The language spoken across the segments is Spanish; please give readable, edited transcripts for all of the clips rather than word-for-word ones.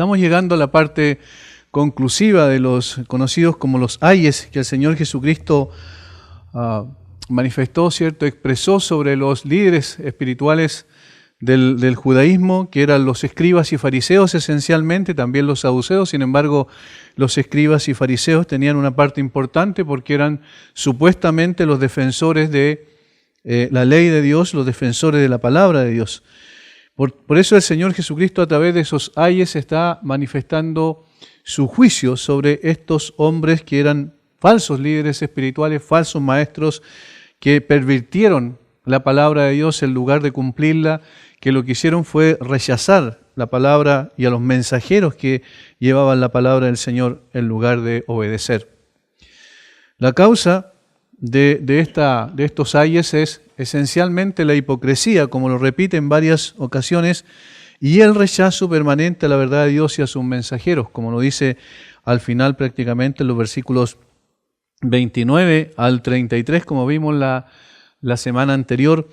Estamos llegando a la parte conclusiva de los conocidos como los ayes que el Señor Jesucristo manifestó, ¿cierto? Expresó sobre los líderes espirituales del judaísmo, que eran los escribas y fariseos esencialmente, también los saduceos. Sin embargo, los escribas y fariseos tenían una parte importante porque eran supuestamente los defensores de la ley de Dios, los defensores de la palabra de Dios. Por eso el Señor Jesucristo a través de esos ayes está manifestando su juicio sobre estos hombres que eran falsos líderes espirituales, falsos maestros, que pervirtieron la palabra de Dios en lugar de cumplirla, que lo que hicieron fue rechazar la palabra y a los mensajeros que llevaban la palabra del Señor en lugar de obedecer. La causa de estos ayes es esencialmente la hipocresía, como lo repite en varias ocasiones, y el rechazo permanente a la verdad de Dios y a sus mensajeros, como lo dice al final prácticamente en los versículos 29 al 33, como vimos la semana anterior,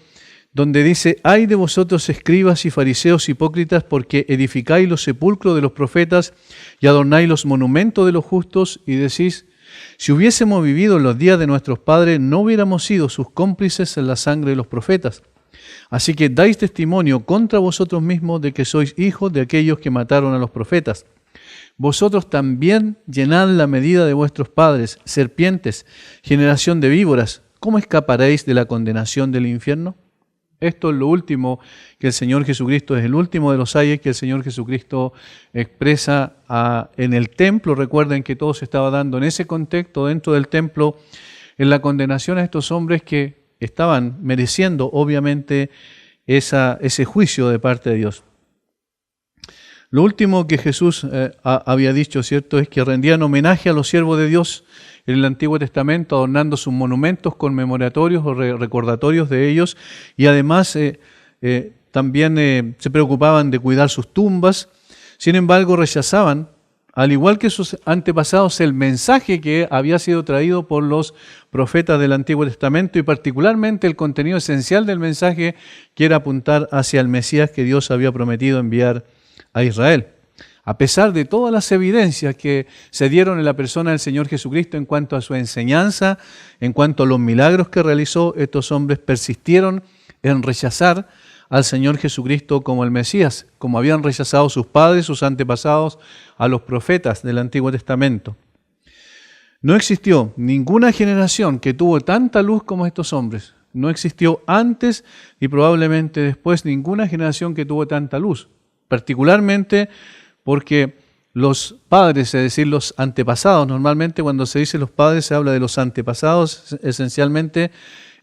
donde dice: «Ay de vosotros, escribas y fariseos hipócritas, porque edificáis los sepulcros de los profetas y adornáis los monumentos de los justos, y decís: si hubiésemos vivido en los días de nuestros padres, no hubiéramos sido sus cómplices en la sangre de los profetas. Así que dais testimonio contra vosotros mismos de que sois hijos de aquellos que mataron a los profetas. Vosotros también llenad la medida de vuestros padres, serpientes, generación de víboras. ¿Cómo escaparéis de la condenación del infierno?». Esto es lo último que el Señor Jesucristo, es el último de los ayes que el Señor Jesucristo expresa en el templo. Recuerden que todo se estaba dando en ese contexto, dentro del templo, en la condenación a estos hombres que estaban mereciendo, obviamente, ese juicio de parte de Dios. Lo último que Jesús había dicho, ¿cierto?, es que rendían homenaje a los siervos de Dios en el Antiguo Testamento, adornando sus monumentos conmemoratorios o recordatorios de ellos, y además también se preocupaban de cuidar sus tumbas. Sin embargo, rechazaban, al igual que sus antepasados, el mensaje que había sido traído por los profetas del Antiguo Testamento, y particularmente el contenido esencial del mensaje, que era apuntar hacia el Mesías que Dios había prometido enviar a Israel. A pesar de todas las evidencias que se dieron en la persona del Señor Jesucristo en cuanto a su enseñanza, en cuanto a los milagros que realizó, estos hombres persistieron en rechazar al Señor Jesucristo como el Mesías, como habían rechazado sus padres, sus antepasados, a los profetas del Antiguo Testamento. No existió ninguna generación que tuvo tanta luz como estos hombres. No existió antes y probablemente después ninguna generación que tuvo tanta luz, particularmente porque los padres, es decir, los antepasados, normalmente cuando se dice los padres se habla de los antepasados, esencialmente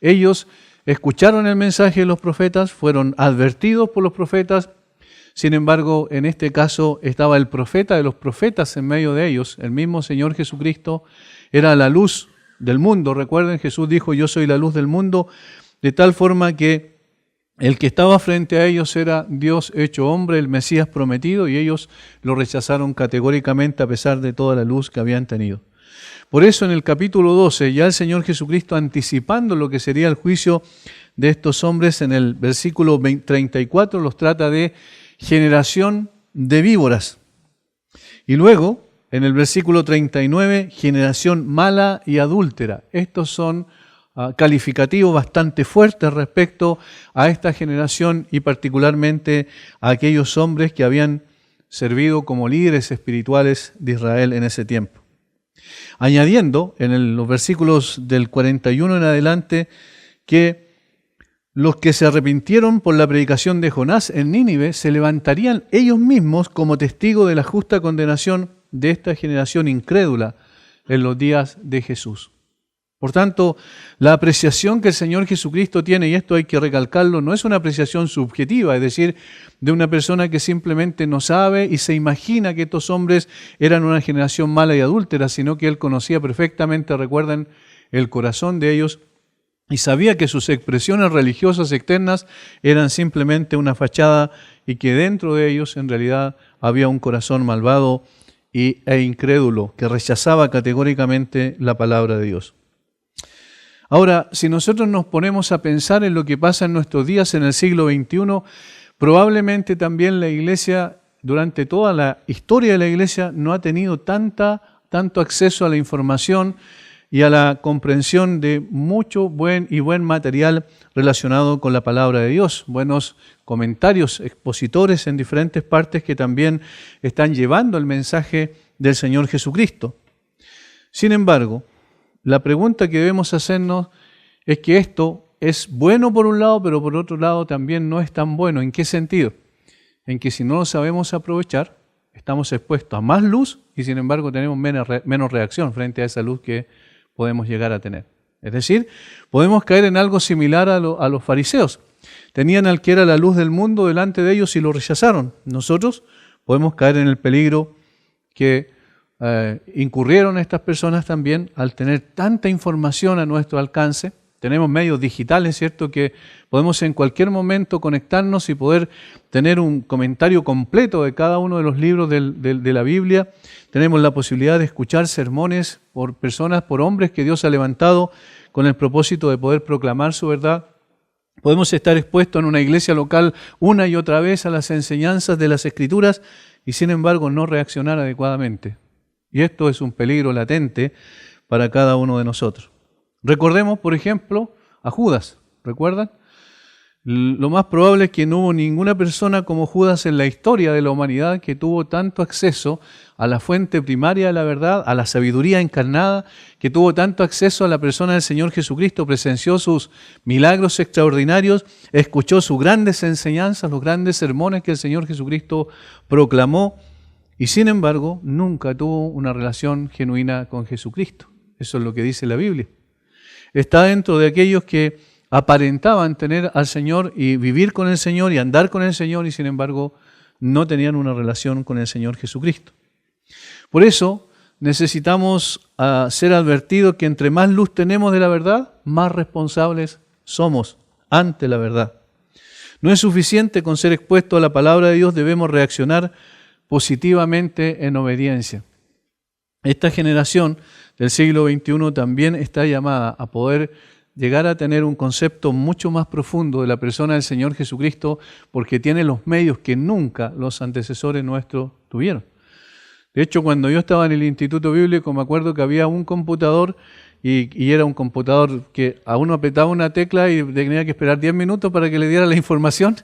ellos escucharon el mensaje de los profetas, fueron advertidos por los profetas. Sin embargo, en este caso estaba el profeta de los profetas en medio de ellos, el mismo Señor Jesucristo, era la luz del mundo. Recuerden, Jesús dijo: yo soy la luz del mundo, de tal forma que el que estaba frente a ellos era Dios hecho hombre, el Mesías prometido, y ellos lo rechazaron categóricamente a pesar de toda la luz que habían tenido. Por eso en el capítulo 12, ya el Señor Jesucristo, anticipando lo que sería el juicio de estos hombres, en el versículo 34 los trata de generación de víboras. Y luego, en el versículo 39, generación mala y adúltera. Estos son calificativos bastante fuertes respecto a esta generación y particularmente a aquellos hombres que habían servido como líderes espirituales de Israel en ese tiempo. Añadiendo en los versículos del 41 en adelante que los que se arrepintieron por la predicación de Jonás en Nínive se levantarían ellos mismos como testigos de la justa condenación de esta generación incrédula en los días de Jesús. Por tanto, la apreciación que el Señor Jesucristo tiene, y esto hay que recalcarlo, no es una apreciación subjetiva, es decir, de una persona que simplemente no sabe y se imagina que estos hombres eran una generación mala y adúltera, sino que Él conocía perfectamente, recuerden, el corazón de ellos y sabía que sus expresiones religiosas externas eran simplemente una fachada y que dentro de ellos en realidad había un corazón malvado e incrédulo que rechazaba categóricamente la palabra de Dios. Ahora, si nosotros nos ponemos a pensar en lo que pasa en nuestros días en el siglo XXI, probablemente también la iglesia durante toda la historia de la Iglesia no ha tenido tanto acceso a la información y a la comprensión de mucho buen material relacionado con la palabra de Dios. Buenos comentarios, expositores en diferentes partes que también están llevando el mensaje del Señor Jesucristo. Sin embargo, la pregunta que debemos hacernos es que esto es bueno por un lado, pero por otro lado también no es tan bueno. ¿En qué sentido? En que si no lo sabemos aprovechar, estamos expuestos a más luz y sin embargo tenemos menos reacción frente a esa luz que podemos llegar a tener. Es decir, podemos caer en algo similar a los fariseos. Tenían al que era la luz del mundo delante de ellos y lo rechazaron. Nosotros podemos caer en el peligro que incurrieron estas personas también al tener tanta información a nuestro alcance. Tenemos medios digitales, ¿cierto?, que podemos en cualquier momento conectarnos y poder tener un comentario completo de cada uno de los libros de la Biblia. Tenemos la posibilidad de escuchar sermones por personas, por hombres que Dios ha levantado con el propósito de poder proclamar su verdad. Podemos estar expuestos en una iglesia local una y otra vez a las enseñanzas de las Escrituras y sin embargo no reaccionar adecuadamente. Y esto es un peligro latente para cada uno de nosotros. Recordemos, por ejemplo, a Judas, ¿recuerdan? Lo más probable es que no hubo ninguna persona como Judas en la historia de la humanidad que tuvo tanto acceso a la fuente primaria de la verdad, a la sabiduría encarnada, que tuvo tanto acceso a la persona del Señor Jesucristo, presenció sus milagros extraordinarios, escuchó sus grandes enseñanzas, los grandes sermones que el Señor Jesucristo proclamó, y sin embargo nunca tuvo una relación genuina con Jesucristo. Eso es lo que dice la Biblia. Está dentro de aquellos que aparentaban tener al Señor y vivir con el Señor y andar con el Señor y sin embargo no tenían una relación con el Señor Jesucristo. Por eso necesitamos ser advertidos que entre más luz tenemos de la verdad, más responsables somos ante la verdad. No es suficiente con ser expuestos a la palabra de Dios, debemos reaccionar positivamente en obediencia. Esta generación del siglo XXI también está llamada a poder llegar a tener un concepto mucho más profundo de la persona del Señor Jesucristo porque tiene los medios que nunca los antecesores nuestros tuvieron. De hecho, cuando yo estaba en el Instituto Bíblico, me acuerdo que había un computador y era un computador que a uno apretaba una tecla y tenía que esperar 10 minutos para que le diera la información.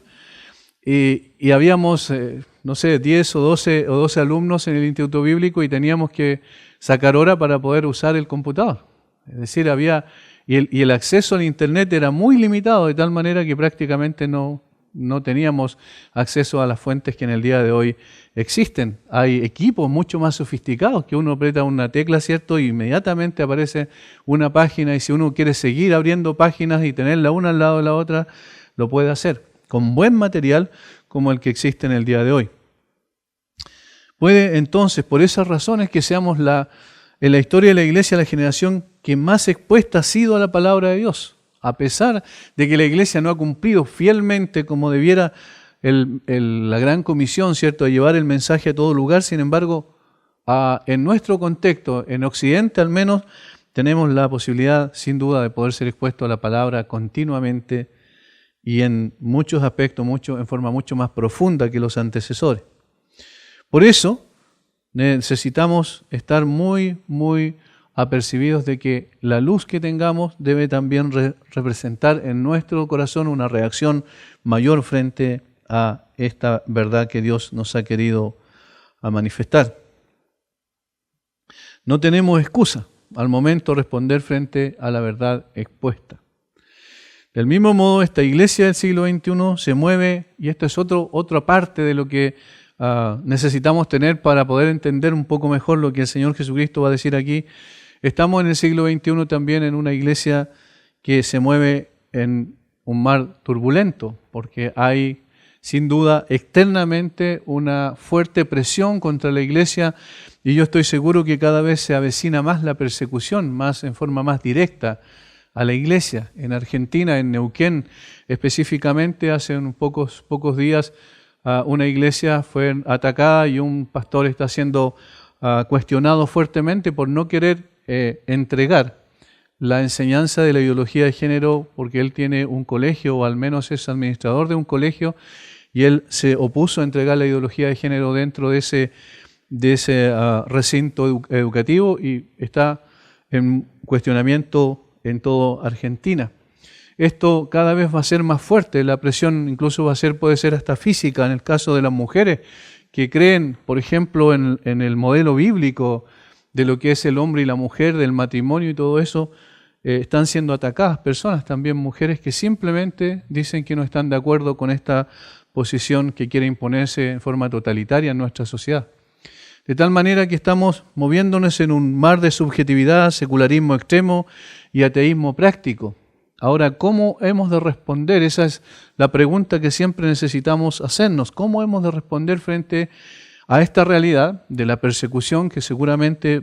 Y habíamos, 10 o 12 alumnos en el Instituto Bíblico y teníamos que sacar hora para poder usar el computador. Es decir, y el acceso al Internet era muy limitado, de tal manera que prácticamente no teníamos acceso a las fuentes que en el día de hoy existen. Hay equipos mucho más sofisticados que uno aprieta una tecla, ¿cierto? Y inmediatamente aparece una página y si uno quiere seguir abriendo páginas y tenerla una al lado de la otra, lo puede hacer con buen material como el que existe en el día de hoy. Puede entonces, por esas razones, que seamos en la historia de la Iglesia la generación que más expuesta ha sido a la palabra de Dios. A pesar de que la Iglesia no ha cumplido fielmente como debiera la gran comisión, ¿cierto?, de llevar el mensaje a todo lugar, sin embargo, en nuestro contexto, en Occidente al menos, tenemos la posibilidad, sin duda, de poder ser expuestos a la palabra continuamente y en muchos aspectos, en forma mucho más profunda que los antecesores. Por eso, necesitamos estar muy, muy apercibidos de que la luz que tengamos debe también representar en nuestro corazón una reacción mayor frente a esta verdad que Dios nos ha querido manifestar. No tenemos excusa al momento de responder frente a la verdad expuesta. Del mismo modo, esta iglesia del siglo XXI se mueve, y esto es otra parte de lo que necesitamos tener para poder entender un poco mejor lo que el Señor Jesucristo va a decir aquí. Estamos en el siglo XXI también en una iglesia que se mueve en un mar turbulento, porque hay sin duda externamente una fuerte presión contra la iglesia y yo estoy seguro que cada vez se avecina más la persecución, más en forma más directa a la iglesia. En Argentina, en Neuquén específicamente, hace unos pocos días una iglesia fue atacada y un pastor está siendo cuestionado fuertemente por no querer entregar la enseñanza de la ideología de género porque él tiene un colegio o al menos es administrador de un colegio y él se opuso a entregar la ideología de género dentro de ese recinto educativo y está en cuestionamiento en toda Argentina. Esto cada vez va a ser más fuerte, la presión incluso puede ser hasta física en el caso de las mujeres que creen, por ejemplo, en el modelo bíblico de lo que es el hombre y la mujer, del matrimonio y todo eso. Están siendo atacadas personas, también mujeres, que simplemente dicen que no están de acuerdo con esta posición que quiere imponerse en forma totalitaria en nuestra sociedad. De tal manera que estamos moviéndonos en un mar de subjetividad, secularismo extremo y ateísmo práctico. Ahora, ¿cómo hemos de responder? Esa es la pregunta que siempre necesitamos hacernos. ¿Cómo hemos de responder frente a esta realidad de la persecución que seguramente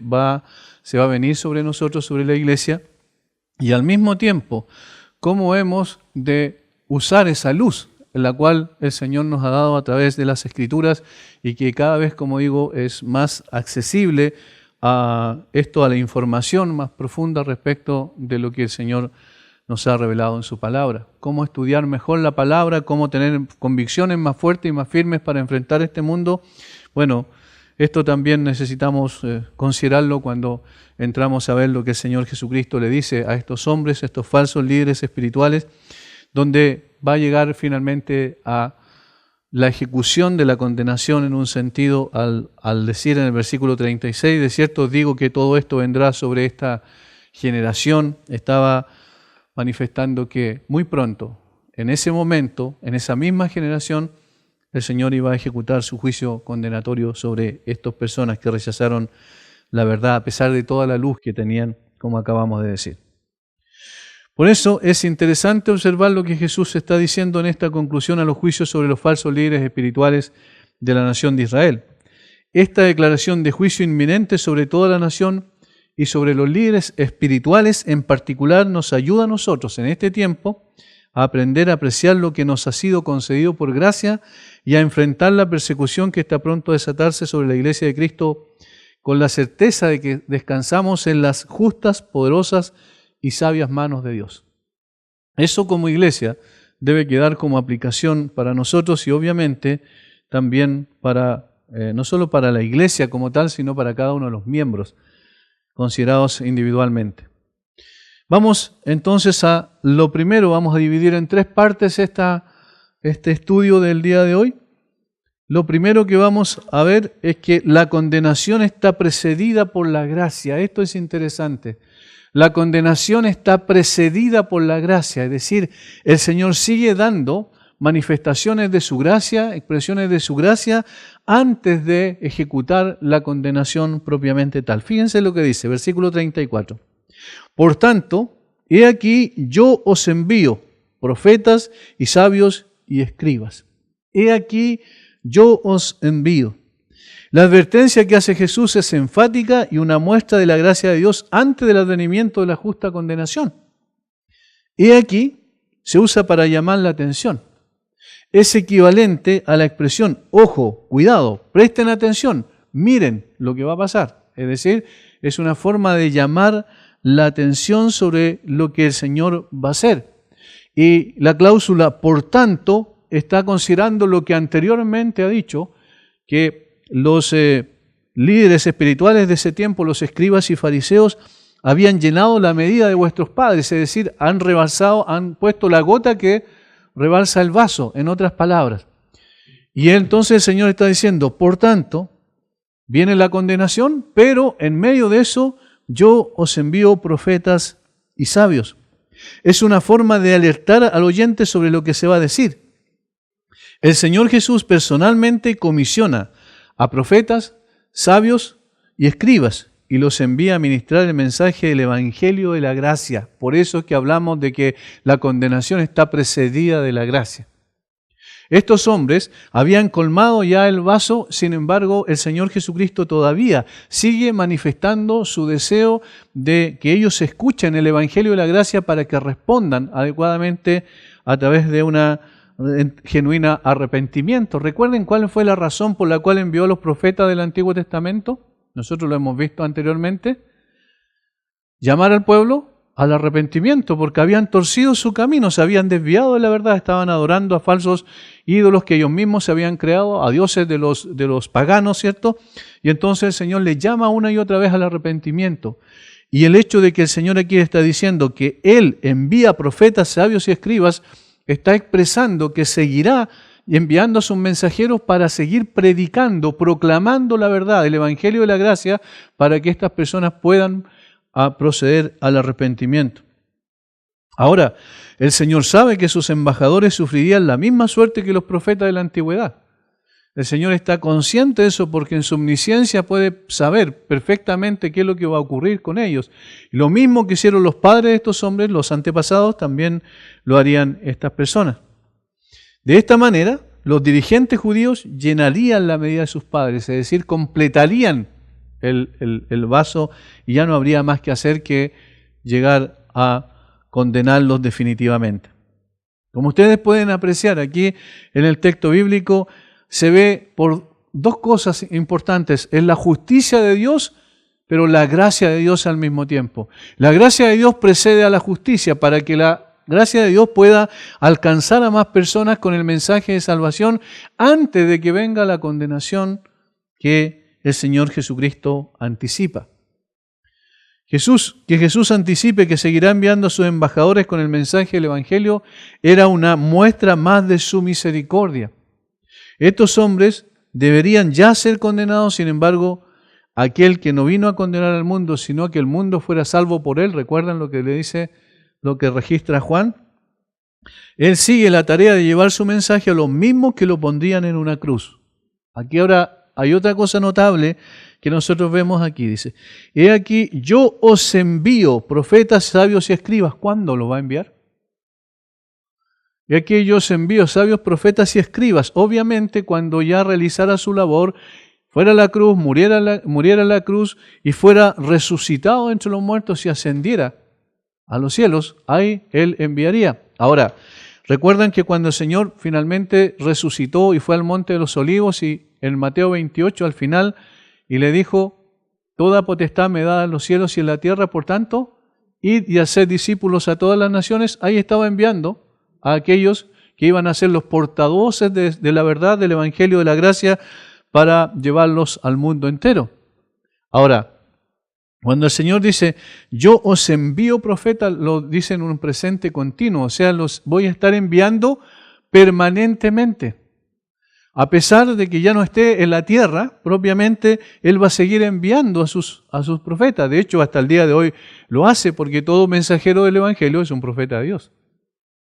se va a venir sobre nosotros, sobre la iglesia? Y al mismo tiempo, ¿cómo hemos de usar esa luz en la cual el Señor nos ha dado a través de las Escrituras y que cada vez, como digo, es más accesible a la información más profunda respecto de lo que el Señor nos ha revelado en su palabra? ¿Cómo estudiar mejor la palabra? ¿Cómo tener convicciones más fuertes y más firmes para enfrentar este mundo? Bueno, esto también necesitamos considerarlo cuando entramos a ver lo que el Señor Jesucristo le dice a estos hombres, a estos falsos líderes espirituales, donde va a llegar finalmente a la ejecución de la condenación en un sentido al decir en el versículo 36, de cierto os digo que todo esto vendrá sobre esta generación. Estaba manifestando que muy pronto, en ese momento, en esa misma generación, el Señor iba a ejecutar su juicio condenatorio sobre estas personas que rechazaron la verdad a pesar de toda la luz que tenían, como acabamos de decir. Por eso es interesante observar lo que Jesús está diciendo en esta conclusión a los juicios sobre los falsos líderes espirituales de la nación de Israel. Esta declaración de juicio inminente sobre toda la nación y sobre los líderes espirituales en particular nos ayuda a nosotros en este tiempo a aprender a apreciar lo que nos ha sido concedido por gracia y a enfrentar la persecución que está pronto a desatarse sobre la Iglesia de Cristo con la certeza de que descansamos en las justas, poderosas y sabias manos de Dios. Eso como iglesia debe quedar como aplicación para nosotros y obviamente también para no solo para la iglesia como tal, sino para cada uno de los miembros considerados individualmente. Vamos entonces a lo primero, vamos a dividir en tres partes este estudio del día de hoy. Lo primero que vamos a ver es que la condenación está precedida por la gracia. Esto es interesante. La condenación está precedida por la gracia, es decir, el Señor sigue dando manifestaciones de su gracia, expresiones de su gracia, antes de ejecutar la condenación propiamente tal. Fíjense lo que dice, versículo 34. Por tanto, he aquí yo os envío profetas y sabios y escribas. He aquí yo os envío. La advertencia que hace Jesús es enfática y una muestra de la gracia de Dios antes del advenimiento de la justa condenación. He aquí se usa para llamar la atención. Es equivalente a la expresión, ojo, cuidado, presten atención, miren lo que va a pasar. Es decir, es una forma de llamar la atención sobre lo que el Señor va a hacer. Y la cláusula, por tanto, está considerando lo que anteriormente ha dicho, que los líderes espirituales de ese tiempo, los escribas y fariseos, habían llenado la medida de vuestros padres, es decir, han rebalsado, han puesto la gota que rebalsa el vaso, en otras palabras. Y entonces el Señor está diciendo, por tanto, viene la condenación, pero en medio de eso yo os envío profetas y sabios. Es una forma de alertar al oyente sobre lo que se va a decir. El Señor Jesús personalmente comisiona a profetas, sabios y escribas, y los envía a ministrar el mensaje del Evangelio de la gracia. Por eso es que hablamos de que la condenación está precedida de la gracia. Estos hombres habían colmado ya el vaso, sin embargo, el Señor Jesucristo todavía sigue manifestando su deseo de que ellos escuchen el Evangelio de la gracia para que respondan adecuadamente a través de una genuina arrepentimiento. ¿Recuerden cuál fue la razón por la cual envió a los profetas del Antiguo Testamento? Nosotros lo hemos visto anteriormente. Llamar al pueblo al arrepentimiento, porque habían torcido su camino, se habían desviado de la verdad, estaban adorando a falsos ídolos que ellos mismos se habían creado, a dioses de los paganos, ¿cierto? Y entonces el Señor les llama una y otra vez al arrepentimiento. Y el hecho de que el Señor aquí está diciendo que Él envía profetas, sabios y escribas, está expresando que seguirá enviando a sus mensajeros para seguir predicando, proclamando la verdad, el Evangelio de la gracia, para que estas personas puedan proceder al arrepentimiento. Ahora, el Señor sabe que sus embajadores sufrirían la misma suerte que los profetas de la antigüedad. El Señor está consciente de eso porque en su omnisciencia puede saber perfectamente qué es lo que va a ocurrir con ellos. Y lo mismo que hicieron los padres de estos hombres, los antepasados, también lo harían estas personas. De esta manera, los dirigentes judíos llenarían la medida de sus padres, es decir, completarían el vaso y ya no habría más que hacer que llegar a condenarlos definitivamente. Como ustedes pueden apreciar aquí en el texto bíblico, se ve por dos cosas importantes. Es la justicia de Dios, pero la gracia de Dios al mismo tiempo. La gracia de Dios precede a la justicia para que la gracia de Dios pueda alcanzar a más personas con el mensaje de salvación antes de que venga la condenación que el Señor Jesucristo anticipa. Que Jesús anticipe que seguirá enviando a sus embajadores con el mensaje del Evangelio era una muestra más de su misericordia. Estos hombres deberían ya ser condenados, sin embargo, aquel que no vino a condenar al mundo, sino que el mundo fuera salvo por él, ¿recuerdan lo que le dice, lo que registra Juan? Él sigue la tarea de llevar su mensaje a los mismos que lo pondrían en una cruz. Aquí ahora hay otra cosa notable que nosotros vemos aquí, dice, he aquí, yo os envío profetas, sabios y escribas. ¿Cuándo lo va a enviar? Y aquí yo os envío sabios, profetas y escribas. Obviamente cuando ya realizara su labor, fuera a la cruz, muriera en la cruz y fuera resucitado entre los muertos y ascendiera a los cielos, ahí Él enviaría. Ahora, recuerdan que cuando el Señor finalmente resucitó y fue al Monte de los Olivos y en Mateo 28 al final, y le dijo, toda potestad me da en los cielos y en la tierra, por tanto, id y haced discípulos a todas las naciones, ahí estaba enviando a aquellos que iban a ser los portavoces de la verdad, del Evangelio de la gracia, para llevarlos al mundo entero. Ahora, cuando el Señor dice, yo os envío profetas, lo dice en un presente continuo, o sea, los voy a estar enviando permanentemente. A pesar de que ya no esté en la tierra, propiamente, Él va a seguir enviando a sus profetas. De hecho, hasta el día de hoy lo hace porque todo mensajero del Evangelio es un profeta de Dios.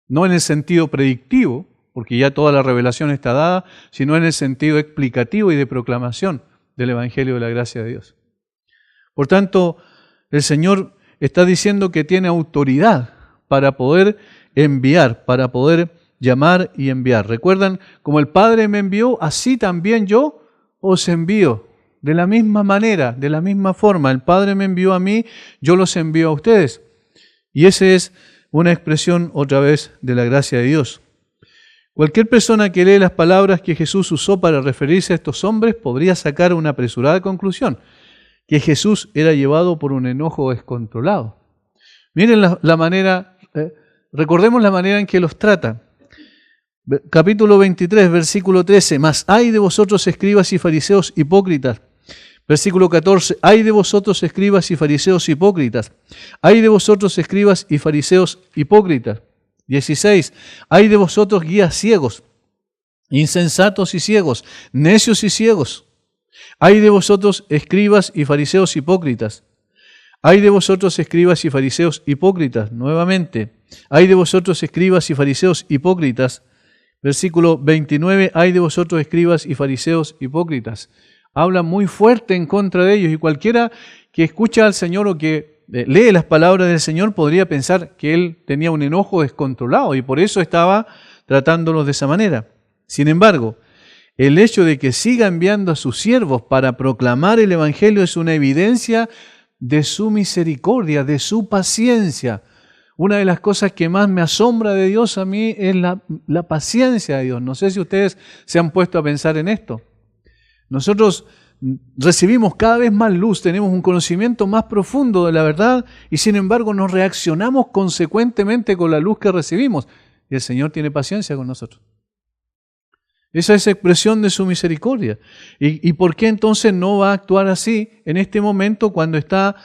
No en el sentido predictivo, porque ya toda la revelación está dada, sino en el sentido explicativo y de proclamación del Evangelio de la gracia de Dios. Por tanto, el Señor está diciendo que tiene autoridad para poder enviar, para poder llamar y enviar. ¿Recuerdan? Como el Padre me envió, así también yo os envío. De la misma manera, de la misma forma, el Padre me envió a mí, yo los envío a ustedes. Y esa es una expresión otra vez de la gracia de Dios. Cualquier persona que lee las palabras que Jesús usó para referirse a estos hombres podría sacar una apresurada conclusión, que Jesús era llevado por un enojo descontrolado. Miren la manera, recordemos la manera en que los trata. Capítulo 23, versículo 13, mas ay de vosotros escribas y fariseos hipócritas. Versículo 14, ay de vosotros escribas y fariseos hipócritas. Ay de vosotros escribas y fariseos hipócritas. 16, ay de vosotros guías ciegos, insensatos y ciegos, necios y ciegos. Ay de vosotros escribas y fariseos hipócritas. Ay de vosotros escribas y fariseos hipócritas. Nuevamente, ay de vosotros escribas y fariseos hipócritas. Versículo 29, ay de vosotros escribas y fariseos hipócritas. Habla muy fuerte en contra de ellos y cualquiera que escucha al Señor o que lee las palabras del Señor podría pensar que Él tenía un enojo descontrolado y por eso estaba tratándolos de esa manera. Sin embargo, el hecho de que siga enviando a sus siervos para proclamar el Evangelio es una evidencia de su misericordia, de su paciencia. Una de las cosas que más me asombra de Dios a mí es la paciencia de Dios. No sé si ustedes se han puesto a pensar en esto. Nosotros recibimos cada vez más luz, tenemos un conocimiento más profundo de la verdad y sin embargo nos reaccionamos consecuentemente con la luz que recibimos. Y el Señor tiene paciencia con nosotros. Esa es expresión de su misericordia. ¿Y por qué entonces no va a actuar así en este momento cuando está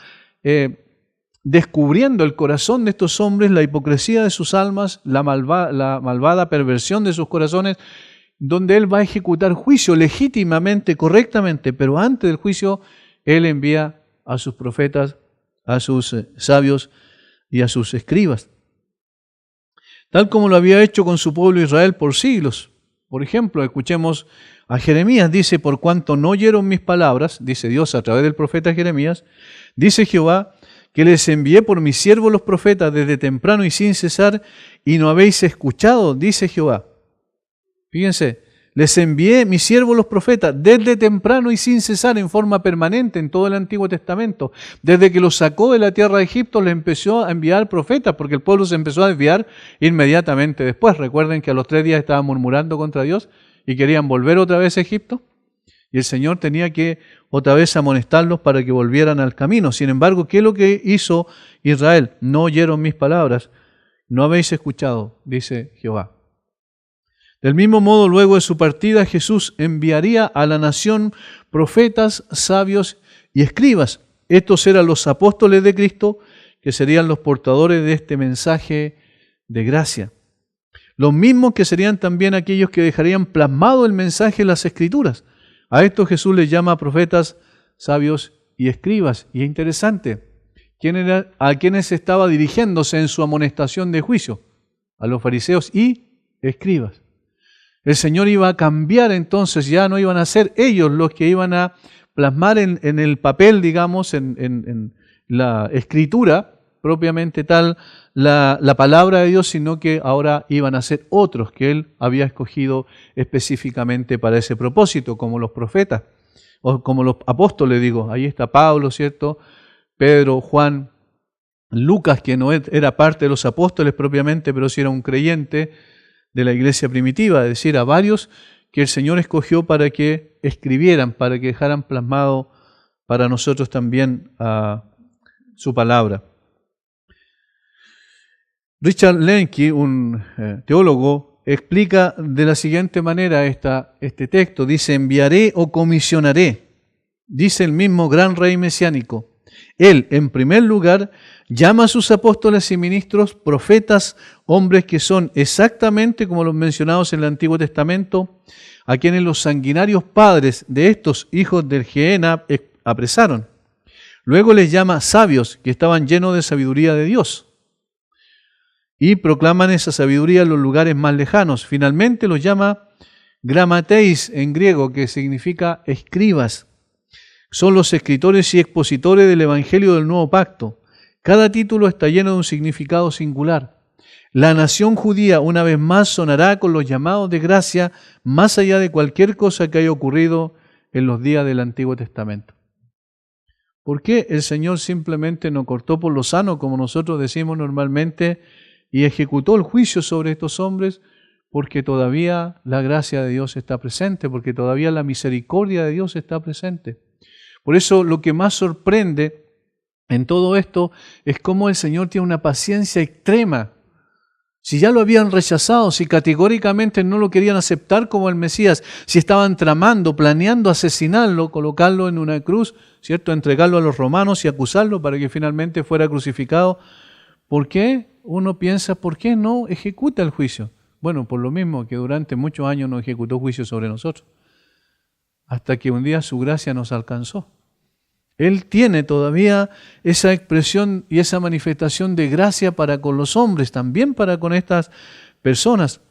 descubriendo el corazón de estos hombres, la hipocresía de sus almas, la malvada perversión de sus corazones, donde Él va a ejecutar juicio legítimamente, correctamente, pero antes del juicio Él envía a sus profetas, a sus sabios y a sus escribas? Tal como lo había hecho con su pueblo Israel por siglos. Por ejemplo, escuchemos a Jeremías, dice: por cuanto no oyeron mis palabras, dice Dios a través del profeta Jeremías, dice Jehová, que les envié por mis siervos los profetas desde temprano y sin cesar, y no habéis escuchado, dice Jehová. Fíjense, les envié mis siervos los profetas desde temprano y sin cesar, en forma permanente en todo el Antiguo Testamento. Desde que los sacó de la tierra de Egipto, les empezó a enviar profetas, porque el pueblo se empezó a desviar inmediatamente después. Recuerden que a los 3 días estaban murmurando contra Dios y querían volver otra vez a Egipto. Y el Señor tenía que otra vez amonestarlos para que volvieran al camino. Sin embargo, ¿qué es lo que hizo Israel? No oyeron mis palabras, no habéis escuchado, dice Jehová. Del mismo modo, luego de su partida, Jesús enviaría a la nación profetas, sabios y escribas. Estos eran los apóstoles de Cristo, que serían los portadores de este mensaje de gracia. Los mismos que serían también aquellos que dejarían plasmado el mensaje en las Escrituras. A estos Jesús les llama profetas, sabios y escribas. Y es interesante, ¿a quiénes estaba dirigiéndose en su amonestación de juicio? A los fariseos y escribas. El Señor iba a cambiar entonces, ya no iban a ser ellos los que iban a plasmar en el papel, digamos, en la escritura propiamente tal, la palabra de Dios, sino que ahora iban a ser otros que Él había escogido específicamente para ese propósito, como los profetas, o como los apóstoles, digo. Ahí está Pablo, ¿cierto? Pedro, Juan, Lucas, que no era parte de los apóstoles propiamente, pero sí era un creyente de la iglesia primitiva, es decir, a varios que el Señor escogió para que escribieran, para que dejaran plasmado para nosotros también su palabra. Richard Lenke, un teólogo, explica de la siguiente manera este texto. Dice: enviaré o comisionaré, dice el mismo gran rey mesiánico. Él, en primer lugar, llama a sus apóstoles y ministros profetas, hombres que son exactamente como los mencionados en el Antiguo Testamento, a quienes los sanguinarios padres de estos hijos del Gehenna apresaron. Luego les llama sabios, que estaban llenos de sabiduría de Dios, y proclaman esa sabiduría en los lugares más lejanos. Finalmente los llama grammateis en griego, que significa escribas. Son los escritores y expositores del Evangelio del Nuevo Pacto. Cada título está lleno de un significado singular. La nación judía una vez más sonará con los llamados de gracia más allá de cualquier cosa que haya ocurrido en los días del Antiguo Testamento. ¿Por qué el Señor simplemente no cortó por lo sano, como nosotros decimos normalmente, y ejecutó el juicio sobre estos hombres? Porque todavía la gracia de Dios está presente, porque todavía la misericordia de Dios está presente. Por eso lo que más sorprende en todo esto es cómo el Señor tiene una paciencia extrema. Si ya lo habían rechazado, si categóricamente no lo querían aceptar como el Mesías, si estaban tramando, planeando asesinarlo, colocarlo en una cruz, ¿cierto? Entregarlo a los romanos y acusarlo para que finalmente fuera crucificado. ¿Por qué? Uno piensa, ¿por qué no ejecuta el juicio? Bueno, por lo mismo que durante muchos años no ejecutó juicio sobre nosotros, hasta que un día su gracia nos alcanzó. Él tiene todavía esa expresión y esa manifestación de gracia para con los hombres, también para con estas personas.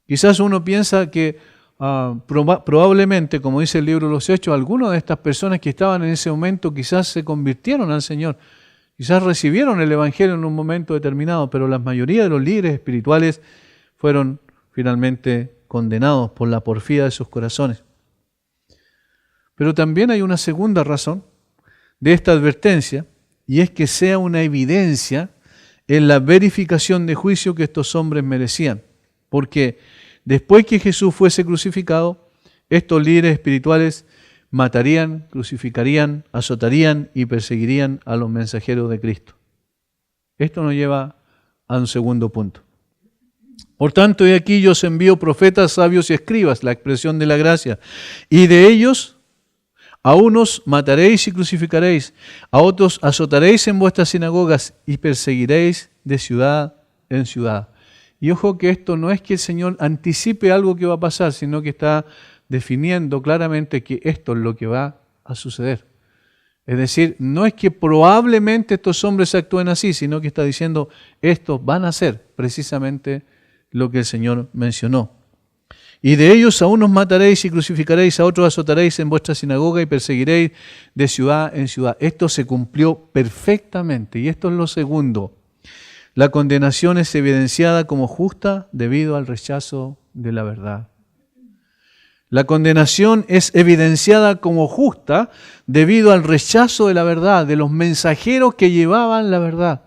Quizás uno piensa que probablemente, como dice el libro de los Hechos, algunas de estas personas que estaban en ese momento quizás se convirtieron al Señor, quizás recibieron el Evangelio en un momento determinado, pero la mayoría de los líderes espirituales fueron finalmente condenados por la porfía de sus corazones. Pero también hay una segunda razón de esta advertencia, y es que sea una evidencia en la verificación de juicio que estos hombres merecían. Porque después que Jesús fuese crucificado, estos líderes espirituales matarían, crucificarían, azotarían y perseguirían a los mensajeros de Cristo. Esto nos lleva a un segundo punto. Por tanto, he aquí yo os envío profetas, sabios y escribas, la expresión de la gracia, y de ellos a unos mataréis y crucificaréis, a otros azotaréis en vuestras sinagogas y perseguiréis de ciudad en ciudad. Y ojo que esto no es que el Señor anticipe algo que va a pasar, sino que está definiendo claramente que esto es lo que va a suceder. Es decir, no es que probablemente estos hombres actúen así, sino que está diciendo, estos van a hacer precisamente lo que el Señor mencionó. Y de ellos a unos mataréis y crucificaréis, a otros azotaréis en vuestra sinagoga y perseguiréis de ciudad en ciudad. Esto se cumplió perfectamente. Y esto es lo segundo. La condenación es evidenciada como justa debido al rechazo de la verdad. La condenación es evidenciada como justa debido al rechazo de la verdad, de los mensajeros que llevaban la verdad.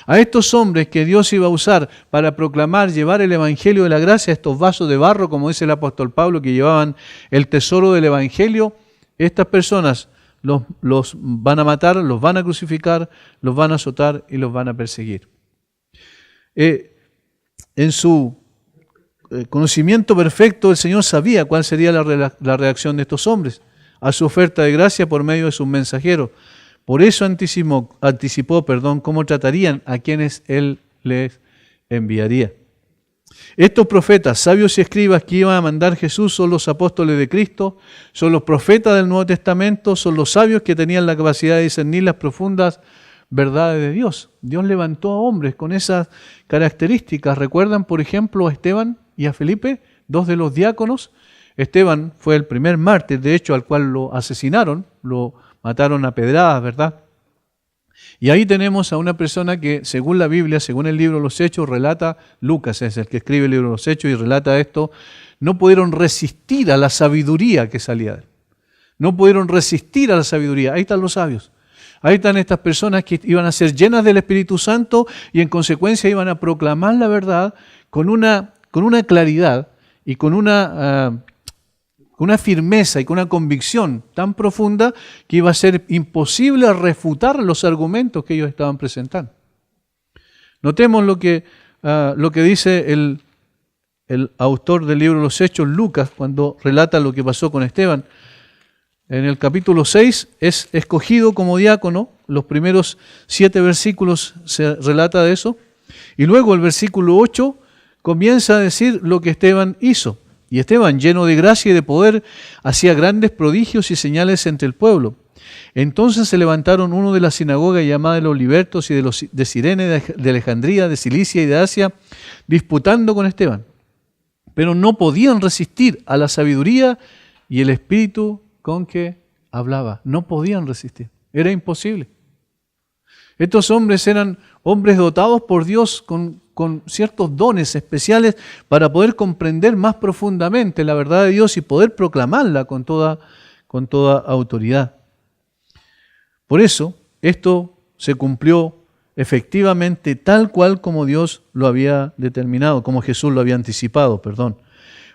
A estos hombres que Dios iba a usar para proclamar, llevar el Evangelio de la gracia, estos vasos de barro, como dice el apóstol Pablo, que llevaban el tesoro del Evangelio, estas personas los van a matar, los van a crucificar, los van a azotar y los van a perseguir. En su conocimiento perfecto, el Señor sabía cuál sería la reacción de estos hombres a su oferta de gracia por medio de sus mensajeros. Por eso anticipó, cómo tratarían a quienes Él les enviaría. Estos profetas, sabios y escribas que iban a mandar Jesús son los apóstoles de Cristo, son los profetas del Nuevo Testamento, son los sabios que tenían la capacidad de discernir las profundas verdades de Dios. Dios levantó a hombres con esas características. ¿Recuerdan, por ejemplo, a Esteban y a Felipe, dos de los diáconos? Esteban fue el primer mártir, de hecho, al cual lo asesinaron, lo mataron a pedradas, ¿verdad? Y ahí tenemos a una persona que, según la Biblia, según el libro de los Hechos, relata, Lucas es el que escribe el libro de los Hechos y relata esto, no pudieron resistir a la sabiduría que salía de él. No pudieron resistir a la sabiduría. Ahí están los sabios. Ahí están estas personas que iban a ser llenas del Espíritu Santo y en consecuencia iban a proclamar la verdad con una claridad y con una firmeza y con una convicción tan profunda que iba a ser imposible refutar los argumentos que ellos estaban presentando. Notemos lo que dice el autor del libro de los Hechos, Lucas, cuando relata lo que pasó con Esteban. En el capítulo 6 es escogido como diácono, los primeros 7 versículos se relata de eso, y luego el versículo 8 comienza a decir lo que Esteban hizo. Y Esteban, lleno de gracia y de poder, hacía grandes prodigios y señales entre el pueblo. Entonces se levantaron uno de la sinagoga llamada de los libertos y de Cirene, de Alejandría, de Cilicia y de Asia, disputando con Esteban. Pero no podían resistir a la sabiduría y el espíritu con que hablaba. No podían resistir. Era imposible. Estos hombres eran hombres dotados por Dios con ciertos dones especiales para poder comprender más profundamente la verdad de Dios y poder proclamarla con toda autoridad. Por eso, esto se cumplió efectivamente tal cual como Dios lo había determinado, como Jesús lo había anticipado, perdón.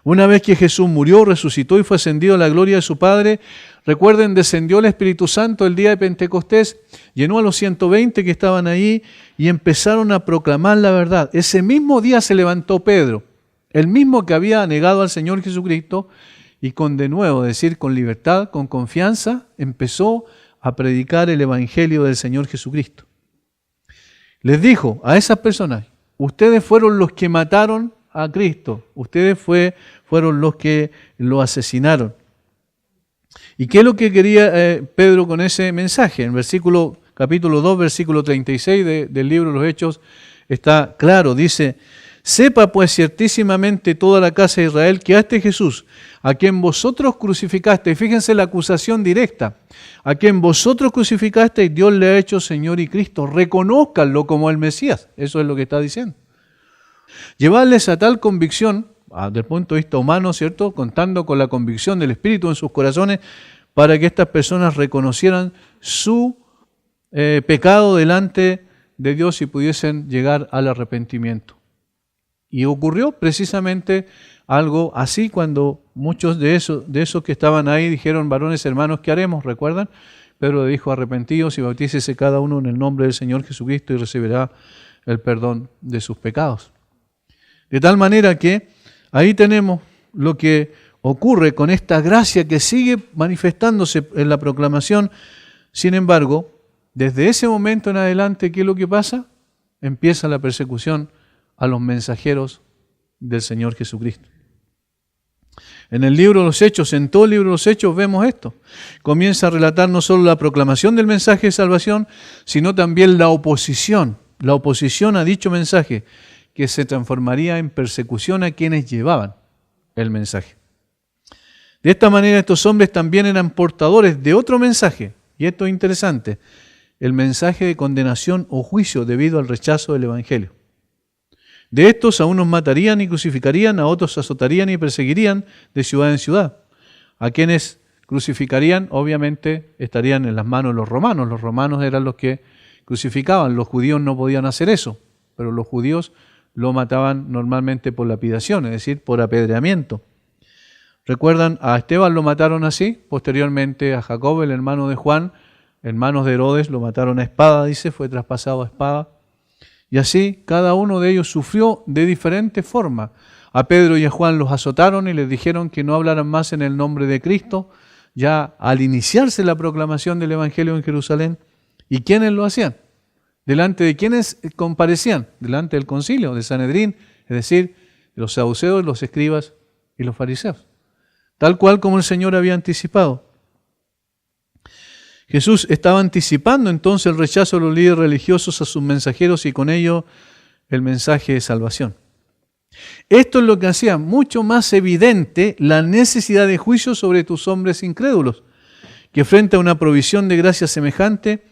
Una vez que Jesús murió, resucitó y fue ascendido a la gloria de su Padre, recuerden, descendió el Espíritu Santo el día de Pentecostés, llenó a los 120 que estaban ahí y empezaron a proclamar la verdad. Ese mismo día se levantó Pedro, el mismo que había negado al Señor Jesucristo, y de nuevo, decir, con libertad, con confianza, empezó a predicar el Evangelio del Señor Jesucristo. Les dijo a esas personas, ustedes fueron los que mataron a Cristo, ustedes fueron los que lo asesinaron. ¿Y qué es lo que quería Pedro con ese mensaje? En capítulo 2, versículo 36 del libro de los Hechos está claro, dice: sepa pues ciertísimamente toda la casa de Israel que a este Jesús, a quien vosotros crucificasteis, fíjense la acusación directa, a quien vosotros crucificasteis, Dios le ha hecho Señor y Cristo, reconózcanlo como el Mesías. Eso es lo que está diciendo. Llevarles a tal convicción, desde el punto de vista humano, ¿cierto?, contando con la convicción del Espíritu en sus corazones, para que estas personas reconocieran su pecado delante de Dios y pudiesen llegar al arrepentimiento. Y ocurrió precisamente algo así cuando muchos de esos que estaban ahí dijeron, varones hermanos, ¿qué haremos? ¿Recuerdan? Pedro dijo, arrepentíos y bautícese cada uno en el nombre del Señor Jesucristo y recibirá el perdón de sus pecados. De tal manera que ahí tenemos lo que ocurre con esta gracia que sigue manifestándose en la proclamación. Sin embargo, desde ese momento en adelante, ¿qué es lo que pasa? Empieza la persecución a los mensajeros del Señor Jesucristo. En el libro de los Hechos, en todo el libro de los Hechos vemos esto. Comienza a relatar no solo la proclamación del mensaje de salvación, sino también la oposición a dicho mensaje, que se transformaría en persecución a quienes llevaban el mensaje. De esta manera estos hombres también eran portadores de otro mensaje, y esto es interesante, el mensaje de condenación o juicio debido al rechazo del Evangelio. De estos a unos matarían y crucificarían, a otros azotarían y perseguirían de ciudad en ciudad. A quienes crucificarían, obviamente, estarían en las manos de los romanos. Los romanos eran los que crucificaban. Los judíos no podían hacer eso, pero los judíos lo mataban normalmente por lapidación, es decir, por apedreamiento. ¿Recuerdan? A Esteban lo mataron así, posteriormente a Jacob, el hermano de Juan, en manos de Herodes, lo mataron a espada, dice, fue traspasado a espada. Y así cada uno de ellos sufrió de diferente forma. A Pedro y a Juan los azotaron y les dijeron que no hablaran más en el nombre de Cristo, ya al iniciarse la proclamación del Evangelio en Jerusalén. ¿Y quiénes lo hacían? ¿Delante de quiénes comparecían? Delante del concilio, del Sanedrín, es decir, de los saduceos, los escribas y los fariseos. Tal cual como el Señor había anticipado. Jesús estaba anticipando entonces el rechazo de los líderes religiosos a sus mensajeros y con ello el mensaje de salvación. Esto es lo que hacía mucho más evidente la necesidad de juicio sobre tus hombres incrédulos, que frente a una provisión de gracia semejante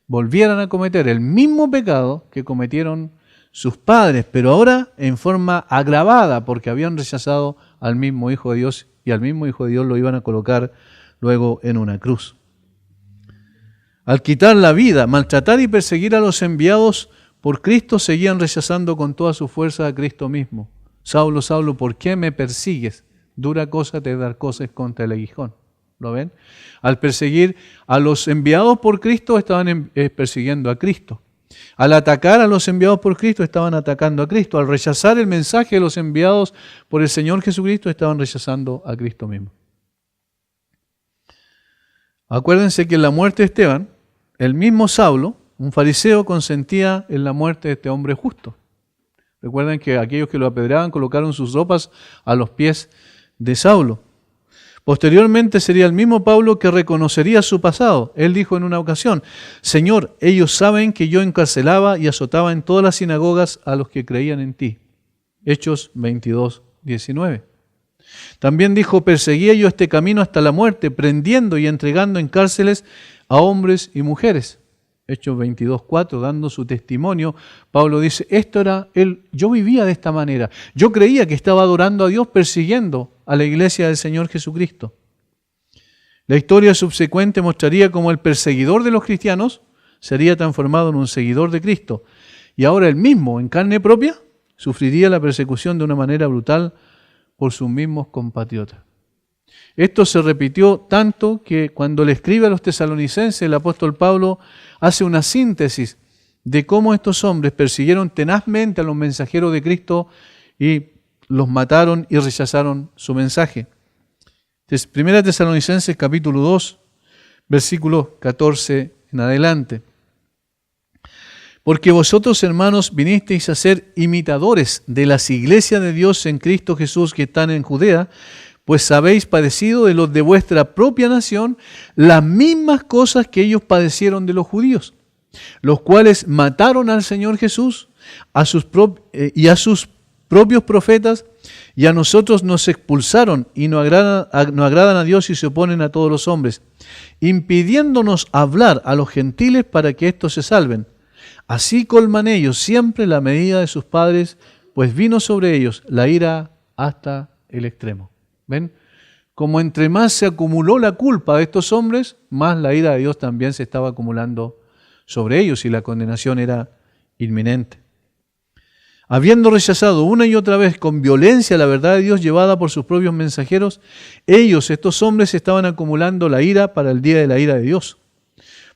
volvieran a cometer el mismo pecado que cometieron sus padres, pero ahora en forma agravada porque habían rechazado al mismo Hijo de Dios y al mismo Hijo de Dios lo iban a colocar luego en una cruz. Al quitar la vida, maltratar y perseguir a los enviados por Cristo, seguían rechazando con toda su fuerza a Cristo mismo. Saulo, Saulo, ¿por qué me persigues? Dura cosa te dar cosas contra el aguijón. ¿Lo ven? Al perseguir a los enviados por Cristo, estaban persiguiendo a Cristo. Al atacar a los enviados por Cristo, estaban atacando a Cristo. Al rechazar el mensaje de los enviados por el Señor Jesucristo, estaban rechazando a Cristo mismo. Acuérdense que en la muerte de Esteban, el mismo Saulo, un fariseo, consentía en la muerte de este hombre justo. Recuerden que aquellos que lo apedreaban colocaron sus ropas a los pies de Saulo. Posteriormente sería el mismo Pablo que reconocería su pasado. Él dijo en una ocasión, Señor, ellos saben que yo encarcelaba y azotaba en todas las sinagogas a los que creían en ti. Hechos 22, 19. También dijo, perseguía yo este camino hasta la muerte, prendiendo y entregando en cárceles a hombres y mujeres. Hechos 22:4, dando su testimonio, Pablo dice, esto era él, yo vivía de esta manera. Yo creía que estaba adorando a Dios persiguiendo a la iglesia del Señor Jesucristo. La historia subsecuente mostraría cómo el perseguidor de los cristianos sería transformado en un seguidor de Cristo. Y ahora él mismo, en carne propia, sufriría la persecución de una manera brutal por sus mismos compatriotas. Esto se repitió tanto que cuando le escribe a los tesalonicenses, el apóstol Pablo hace una síntesis de cómo estos hombres persiguieron tenazmente a los mensajeros de Cristo y los mataron y rechazaron su mensaje. Primera Tesalonicenses capítulo 2, versículo 14 en adelante. Porque vosotros, hermanos, vinisteis a ser imitadores de las iglesias de Dios en Cristo Jesús que están en Judea, pues habéis padecido de los de vuestra propia nación las mismas cosas que ellos padecieron de los judíos, los cuales mataron al Señor Jesús y a sus propios profetas, y a nosotros nos expulsaron y no agradan a Dios y se oponen a todos los hombres, impidiéndonos hablar a los gentiles para que éstos se salven. Así colman ellos siempre la medida de sus padres, pues vino sobre ellos la ira hasta el extremo. ¿Ven? Como entre más se acumuló la culpa de estos hombres, más la ira de Dios también se estaba acumulando sobre ellos y la condenación era inminente. Habiendo rechazado una y otra vez con violencia la verdad de Dios llevada por sus propios mensajeros, ellos, estos hombres, estaban acumulando la ira para el día de la ira de Dios.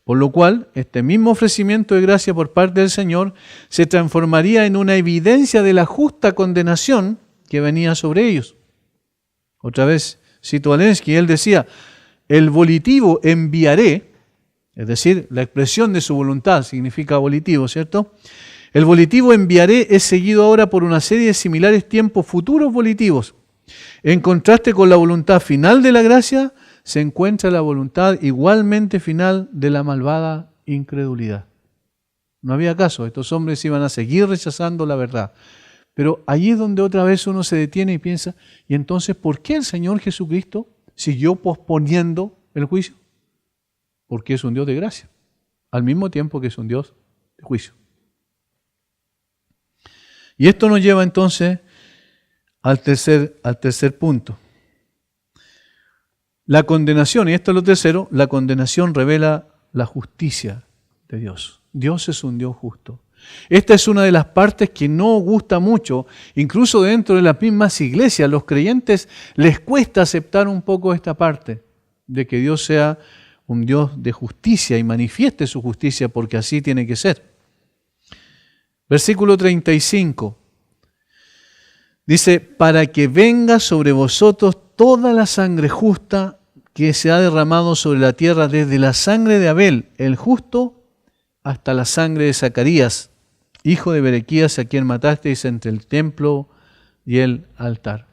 Por lo cual, este mismo ofrecimiento de gracia por parte del Señor se transformaría en una evidencia de la justa condenación que venía sobre ellos. Otra vez cito a Lenski, él decía, el volitivo enviaré, es decir, la expresión de su voluntad significa volitivo, ¿cierto? El volitivo enviaré es seguido ahora por una serie de similares tiempos futuros volitivos. En contraste con la voluntad final de la gracia, se encuentra la voluntad igualmente final de la malvada incredulidad. No había caso, estos hombres iban a seguir rechazando la verdad. Pero allí es donde otra vez uno se detiene y piensa, ¿y entonces por qué el Señor Jesucristo siguió posponiendo el juicio? Porque es un Dios de gracia, al mismo tiempo que es un Dios de juicio. Y esto nos lleva entonces al tercer punto. La condenación, y esto es lo tercero, la condenación revela la justicia de Dios. Dios es un Dios justo. Esta es una de las partes que no gusta mucho, incluso dentro de las mismas iglesias. Los creyentes les cuesta aceptar un poco esta parte, de que Dios sea un Dios de justicia y manifieste su justicia, porque así tiene que ser. Versículo 35. Dice, para que venga sobre vosotros toda la sangre justa que se ha derramado sobre la tierra, desde la sangre de Abel, el justo, hasta la sangre de Zacarías, hijo de Berequías, a quien matasteis entre el templo y el altar.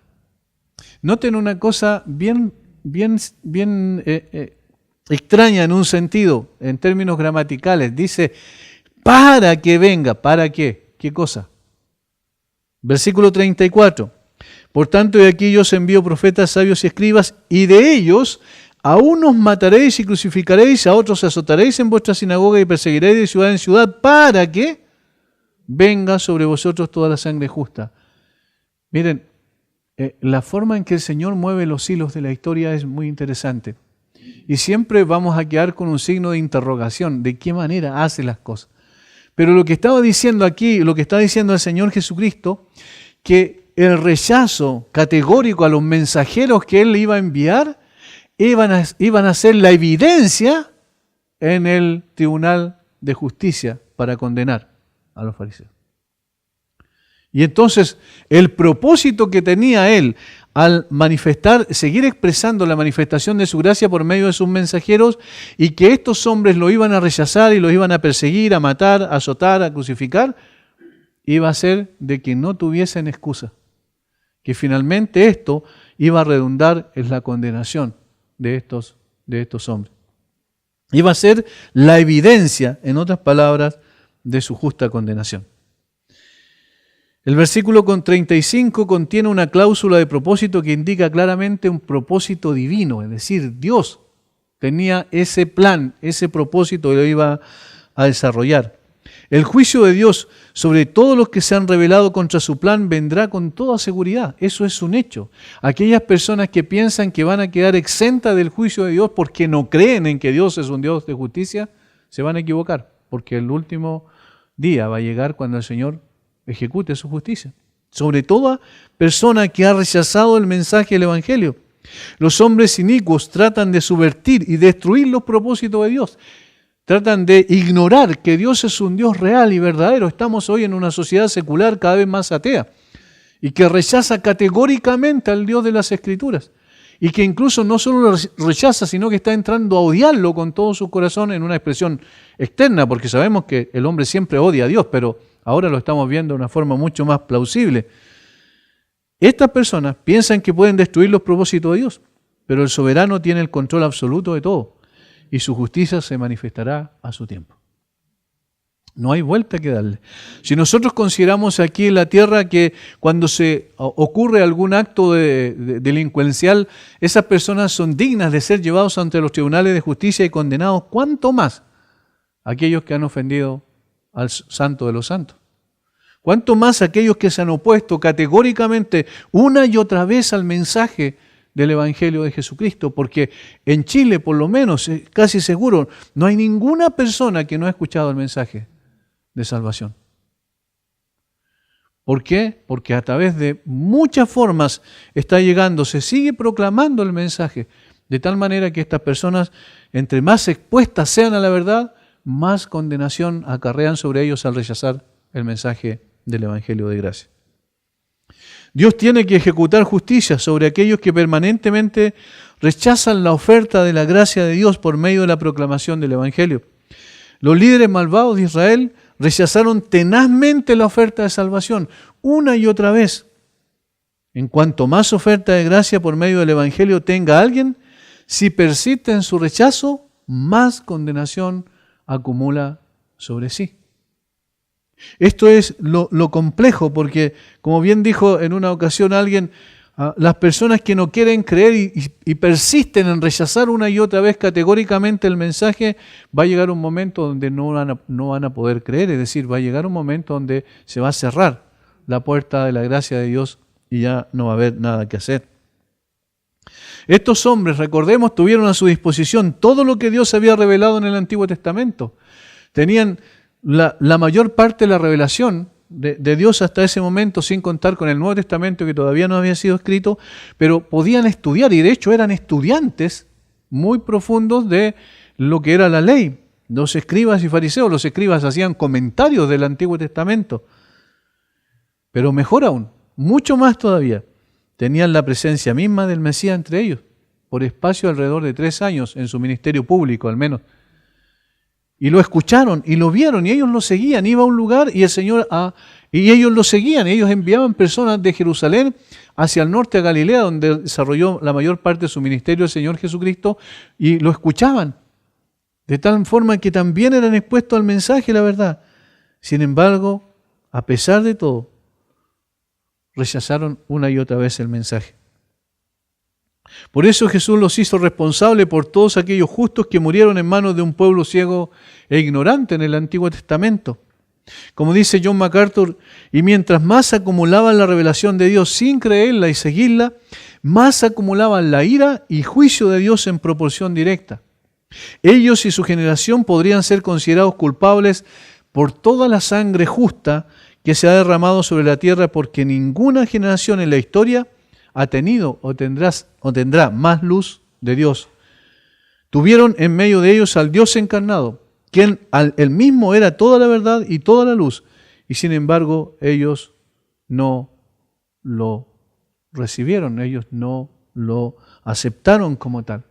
Noten una cosa bien extraña en un sentido, en términos gramaticales. Dice, para que venga. ¿Para qué? ¿Qué cosa? Versículo 34. Por tanto, de aquí yo os envío profetas, sabios y escribas, y de ellos a unos mataréis y crucificaréis, a otros azotaréis en vuestra sinagoga y perseguiréis de ciudad en ciudad, para que venga sobre vosotros toda la sangre justa. Miren, la forma en que el Señor mueve los hilos de la historia es muy interesante. Y siempre vamos a quedar con un signo de interrogación, de qué manera hace las cosas. Pero lo que estaba diciendo aquí, lo que está diciendo el Señor Jesucristo, que el rechazo categórico a los mensajeros que Él le iba a enviar, iban a ser la evidencia en el tribunal de justicia para condenar a los fariseos. Y entonces el propósito que tenía Él al manifestar, seguir expresando la manifestación de su gracia por medio de sus mensajeros, y que estos hombres lo iban a rechazar y lo iban a perseguir, a matar, a azotar, a crucificar, iba a ser de que no tuviesen excusa. Que finalmente esto iba a redundar en la condenación de estos hombres. Iba a ser la evidencia, en otras palabras, de su justa condenación. El versículo 35 contiene una cláusula de propósito que indica claramente un propósito divino, es decir, Dios tenía ese plan, ese propósito y lo iba a desarrollar. El juicio de Dios sobre todos los que se han rebelado contra su plan vendrá con toda seguridad. Eso es un hecho. Aquellas personas que piensan que van a quedar exentas del juicio de Dios porque no creen en que Dios es un Dios de justicia, se van a equivocar, porque el último día va a llegar cuando el Señor ejecute su justicia sobre toda persona que ha rechazado el mensaje del Evangelio. Los hombres inicuos tratan de subvertir y destruir los propósitos de Dios. Tratan de ignorar que Dios es un Dios real y verdadero. Estamos hoy en una sociedad secular cada vez más atea y que rechaza categóricamente al Dios de las Escrituras, y que incluso no solo lo rechaza, sino que está entrando a odiarlo con todo su corazón, en una expresión externa, porque sabemos que el hombre siempre odia a Dios, pero ahora lo estamos viendo de una forma mucho más plausible. Estas personas piensan que pueden destruir los propósitos de Dios, pero el soberano tiene el control absoluto de todo y su justicia se manifestará a su tiempo. No hay vuelta que darle. Si nosotros consideramos aquí en la tierra que cuando se ocurre algún acto delincuencial, esas personas son dignas de ser llevados ante los tribunales de justicia y condenados, ¿cuánto más aquellos que han ofendido al Santo de los Santos? ¿Cuánto más aquellos que se han opuesto categóricamente una y otra vez al mensaje del Evangelio de Jesucristo? Porque en Chile, por lo menos, casi seguro, no hay ninguna persona que no ha escuchado el mensaje de salvación. ¿Por qué? Porque a través de muchas formas está llegando, se sigue proclamando el mensaje, de tal manera que estas personas, entre más expuestas sean a la verdad, más condenación acarrean sobre ellos al rechazar el mensaje del Evangelio de gracia. Dios tiene que ejecutar justicia sobre aquellos que permanentemente rechazan la oferta de la gracia de Dios por medio de la proclamación del Evangelio. Los líderes malvados de Israel rechazaron tenazmente la oferta de salvación una y otra vez. En cuanto más oferta de gracia por medio del Evangelio tenga alguien, si persiste en su rechazo, más condenación acumula sobre sí. Esto es lo complejo, porque como bien dijo en una ocasión alguien, las personas que no quieren creer y persisten en rechazar una y otra vez categóricamente el mensaje, va a llegar un momento donde no van a poder creer, es decir, va a llegar un momento donde se va a cerrar la puerta de la gracia de Dios y ya no va a haber nada que hacer. Estos hombres, recordemos, tuvieron a su disposición todo lo que Dios había revelado en el Antiguo Testamento. Tenían la mayor parte de la revelación de Dios hasta ese momento, sin contar con el Nuevo Testamento que todavía no había sido escrito, pero podían estudiar y de hecho eran estudiantes muy profundos de lo que era la ley. Los escribas y fariseos, los escribas hacían comentarios del Antiguo Testamento, pero mejor aún, mucho más todavía, tenían la presencia misma del Mesías entre ellos, por espacio alrededor de 3 años en su ministerio público al menos. Y lo escucharon y lo vieron y ellos lo seguían. Iba a un lugar y el Señor y ellos lo seguían. Ellos enviaban personas de Jerusalén hacia el norte a Galilea, donde desarrolló la mayor parte de su ministerio el Señor Jesucristo, y lo escuchaban. De tal forma que también eran expuestos al mensaje, la verdad. Sin embargo, a pesar de todo, rechazaron una y otra vez el mensaje. Por eso Jesús los hizo responsables por todos aquellos justos que murieron en manos de un pueblo ciego e ignorante en el Antiguo Testamento. Como dice John MacArthur, y mientras más acumulaban la revelación de Dios sin creerla y seguirla, más acumulaban la ira y juicio de Dios en proporción directa. Ellos y su generación podrían ser considerados culpables por toda la sangre justa que se ha derramado sobre la tierra, porque ninguna generación en la historia ha tenido o tendrá más luz de Dios. Tuvieron en medio de ellos al Dios encarnado, quien él mismo era toda la verdad y toda la luz, y sin embargo ellos no lo recibieron, ellos no lo aceptaron como tal.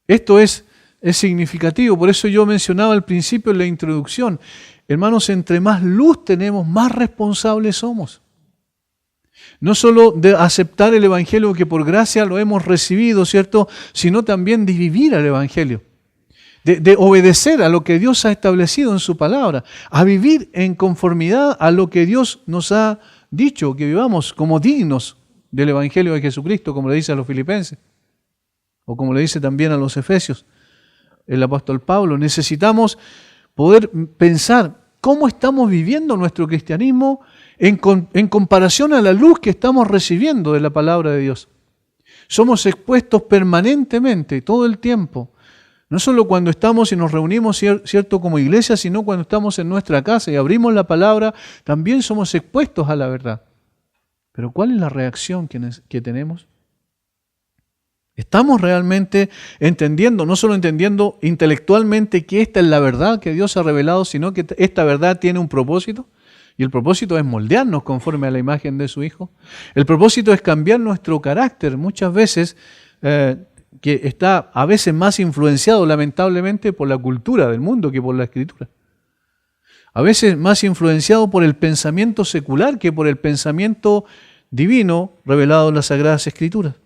Esto es significativo, por eso yo mencionaba al principio en la introducción, hermanos, entre más luz tenemos, más responsables somos. No solo de aceptar el Evangelio que por gracia lo hemos recibido, ¿cierto? Sino también de vivir al Evangelio, de obedecer a lo que Dios ha establecido en su palabra, a vivir en conformidad a lo que Dios nos ha dicho, que vivamos como dignos del Evangelio de Jesucristo, como le dice a los filipenses, o como le dice también a los efesios el apóstol Pablo. Necesitamos poder pensar cómo estamos viviendo nuestro cristianismo en comparación a la luz que estamos recibiendo de la palabra de Dios. Somos expuestos permanentemente, todo el tiempo, no solo cuando estamos y nos reunimos, cierto, como iglesia, sino cuando estamos en nuestra casa y abrimos la palabra, también somos expuestos a la verdad. Pero ¿cuál es la reacción que tenemos? ¿Estamos realmente entendiendo, no solo entendiendo intelectualmente que esta es la verdad que Dios ha revelado, sino que esta verdad tiene un propósito? Y el propósito es moldearnos conforme a la imagen de su Hijo. El propósito es cambiar nuestro carácter, muchas veces, que está a veces más influenciado lamentablemente por la cultura del mundo que por la Escritura. A veces más influenciado por el pensamiento secular que por el pensamiento divino revelado en las Sagradas Escrituras.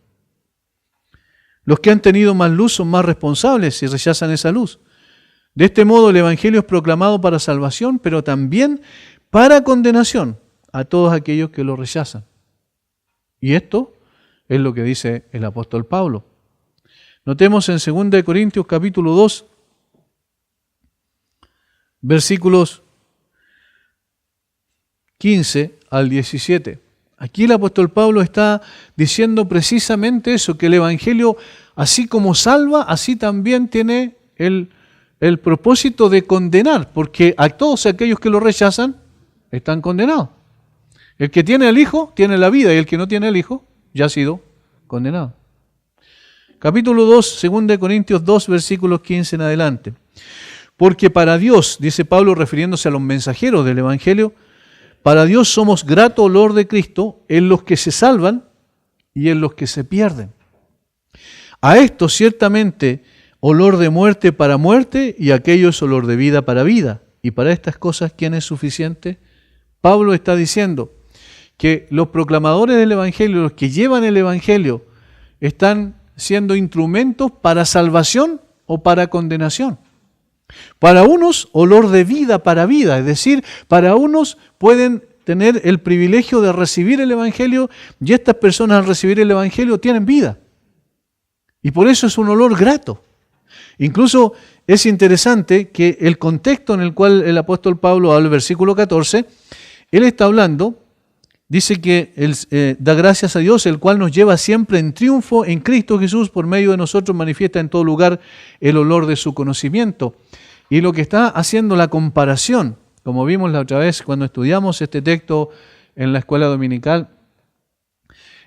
Los que han tenido más luz son más responsables y rechazan esa luz. De este modo el Evangelio es proclamado para salvación, pero también para condenación a todos aquellos que lo rechazan. Y esto es lo que dice el apóstol Pablo. Notemos en 2 Corintios capítulo 2, versículos 15 al 17. Aquí el apóstol Pablo está diciendo precisamente eso, que el Evangelio, así como salva, así también tiene el propósito de condenar, porque a todos aquellos que lo rechazan están condenados. El que tiene el Hijo tiene la vida, y el que no tiene el Hijo ya ha sido condenado. Capítulo 2, 2 Corintios 2, versículos 15 en adelante. Porque para Dios, dice Pablo refiriéndose a los mensajeros del Evangelio, para Dios somos grato olor de Cristo en los que se salvan y en los que se pierden. A esto ciertamente olor de muerte para muerte, y aquello es olor de vida para vida. Y para estas cosas, ¿quién es suficiente? Pablo está diciendo que los proclamadores del Evangelio, los que llevan el Evangelio, están siendo instrumentos para salvación o para condenación. Para unos, olor de vida para vida, es decir, para unos pueden tener el privilegio de recibir el Evangelio, y estas personas al recibir el Evangelio tienen vida. Y por eso es un olor grato. Incluso es interesante que el contexto en el cual el apóstol Pablo habla, el versículo 14, él está hablando, dice que él, da gracias a Dios, el cual nos lleva siempre en triunfo en Cristo Jesús, por medio de nosotros manifiesta en todo lugar el olor de su conocimiento. Y lo que está haciendo la comparación, como vimos la otra vez cuando estudiamos este texto en la escuela dominical,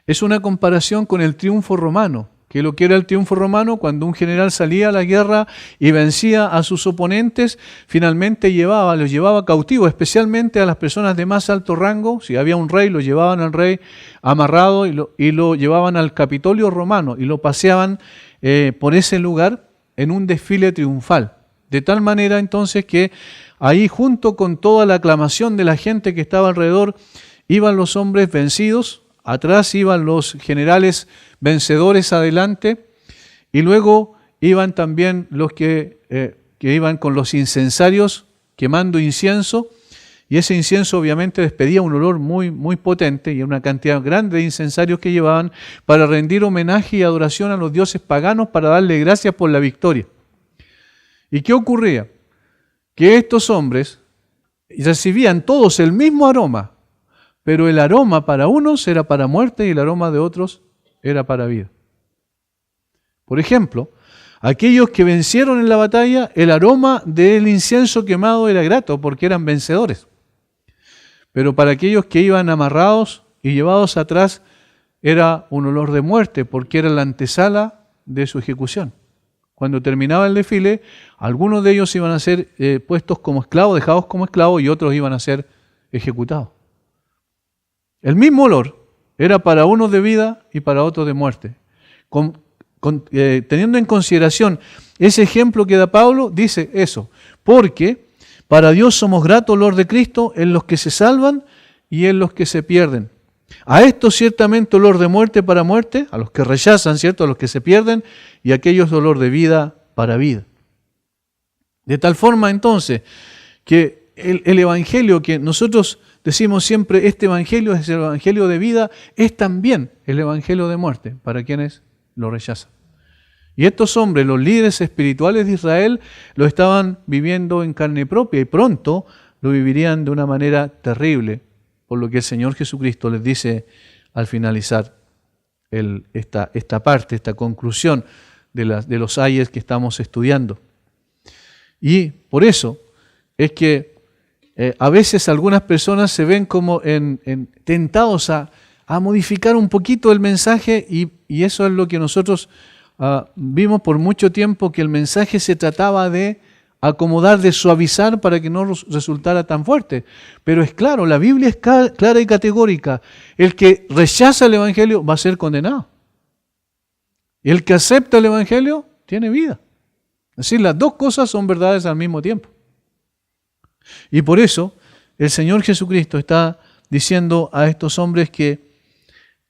es una comparación con el triunfo romano. Que lo que era el triunfo romano, cuando un general salía a la guerra y vencía a sus oponentes, finalmente los llevaba cautivos, especialmente a las personas de más alto rango. Si había un rey, lo llevaban al rey amarrado y lo llevaban al Capitolio romano y lo paseaban por ese lugar en un desfile triunfal. De tal manera entonces que ahí, junto con toda la aclamación de la gente que estaba alrededor, iban los hombres vencidos, atrás iban los generales vencedores adelante, y luego iban también los que iban con los incensarios quemando incienso, y ese incienso obviamente despedía un olor muy, muy potente y una cantidad grande de incensarios que llevaban para rendir homenaje y adoración a los dioses paganos, para darle gracias por la victoria. ¿Y qué ocurría? Que estos hombres recibían todos el mismo aroma, pero el aroma para unos era para muerte y el aroma de otros era para vida. Por ejemplo, aquellos que vencieron en la batalla, el aroma del incienso quemado era grato porque eran vencedores. Pero para aquellos que iban amarrados y llevados atrás, era un olor de muerte porque era la antesala de su ejecución. Cuando terminaba el desfile, algunos de ellos iban a ser puestos como esclavos, dejados como esclavos, y otros iban a ser ejecutados. El mismo olor era para unos de vida y para otros de muerte. Teniendo en consideración ese ejemplo que da Pablo, dice eso, porque para Dios somos grato olor de Cristo en los que se salvan y en los que se pierden. A esto ciertamente olor de muerte para muerte, a los que rechazan, ¿cierto?, a los que se pierden, y aquellos olor de vida para vida. De tal forma entonces que el Evangelio que nosotros decimos siempre, este Evangelio es el Evangelio de vida, es también el Evangelio de muerte para quienes lo rechazan. Y estos hombres, los líderes espirituales de Israel, lo estaban viviendo en carne propia y pronto lo vivirían de una manera terrible, por lo que el Señor Jesucristo les dice al finalizar esta parte, esta conclusión de los ayes que estamos estudiando. Y por eso es que a veces algunas personas se ven como tentados a modificar un poquito el mensaje, y eso es lo que nosotros vimos por mucho tiempo, que el mensaje se trataba de acomodar, de suavizar para que no resultara tan fuerte. Pero es claro, la Biblia es clara y categórica. El que rechaza el Evangelio va a ser condenado. Y el que acepta el Evangelio tiene vida. Es decir, las dos cosas son verdades al mismo tiempo. Y por eso el Señor Jesucristo está diciendo a estos hombres que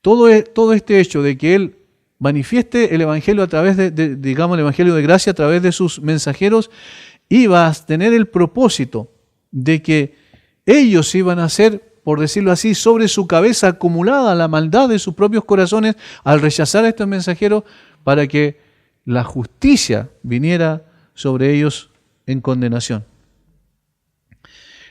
todo este hecho de que Él manifieste el Evangelio a través digamos, el Evangelio de gracia a través de sus mensajeros, iba a tener el propósito de que ellos iban a hacer, por decirlo así, sobre su cabeza acumulada la maldad de sus propios corazones al rechazar a estos mensajeros, para que la justicia viniera sobre ellos en condenación.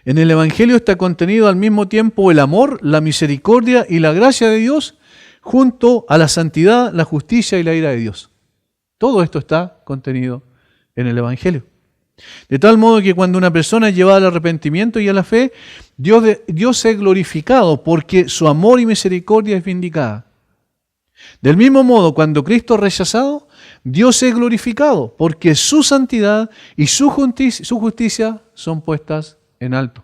En el Evangelio está contenido al mismo tiempo el amor, la misericordia y la gracia de Dios, junto a la santidad, la justicia y la ira de Dios. Todo esto está contenido en el Evangelio. De tal modo que cuando una persona es llevada al arrepentimiento y a la fe, Dios es glorificado porque su amor y misericordia es vindicada. Del mismo modo, cuando Cristo es rechazado, Dios es glorificado porque su santidad y su justicia son puestas en alto.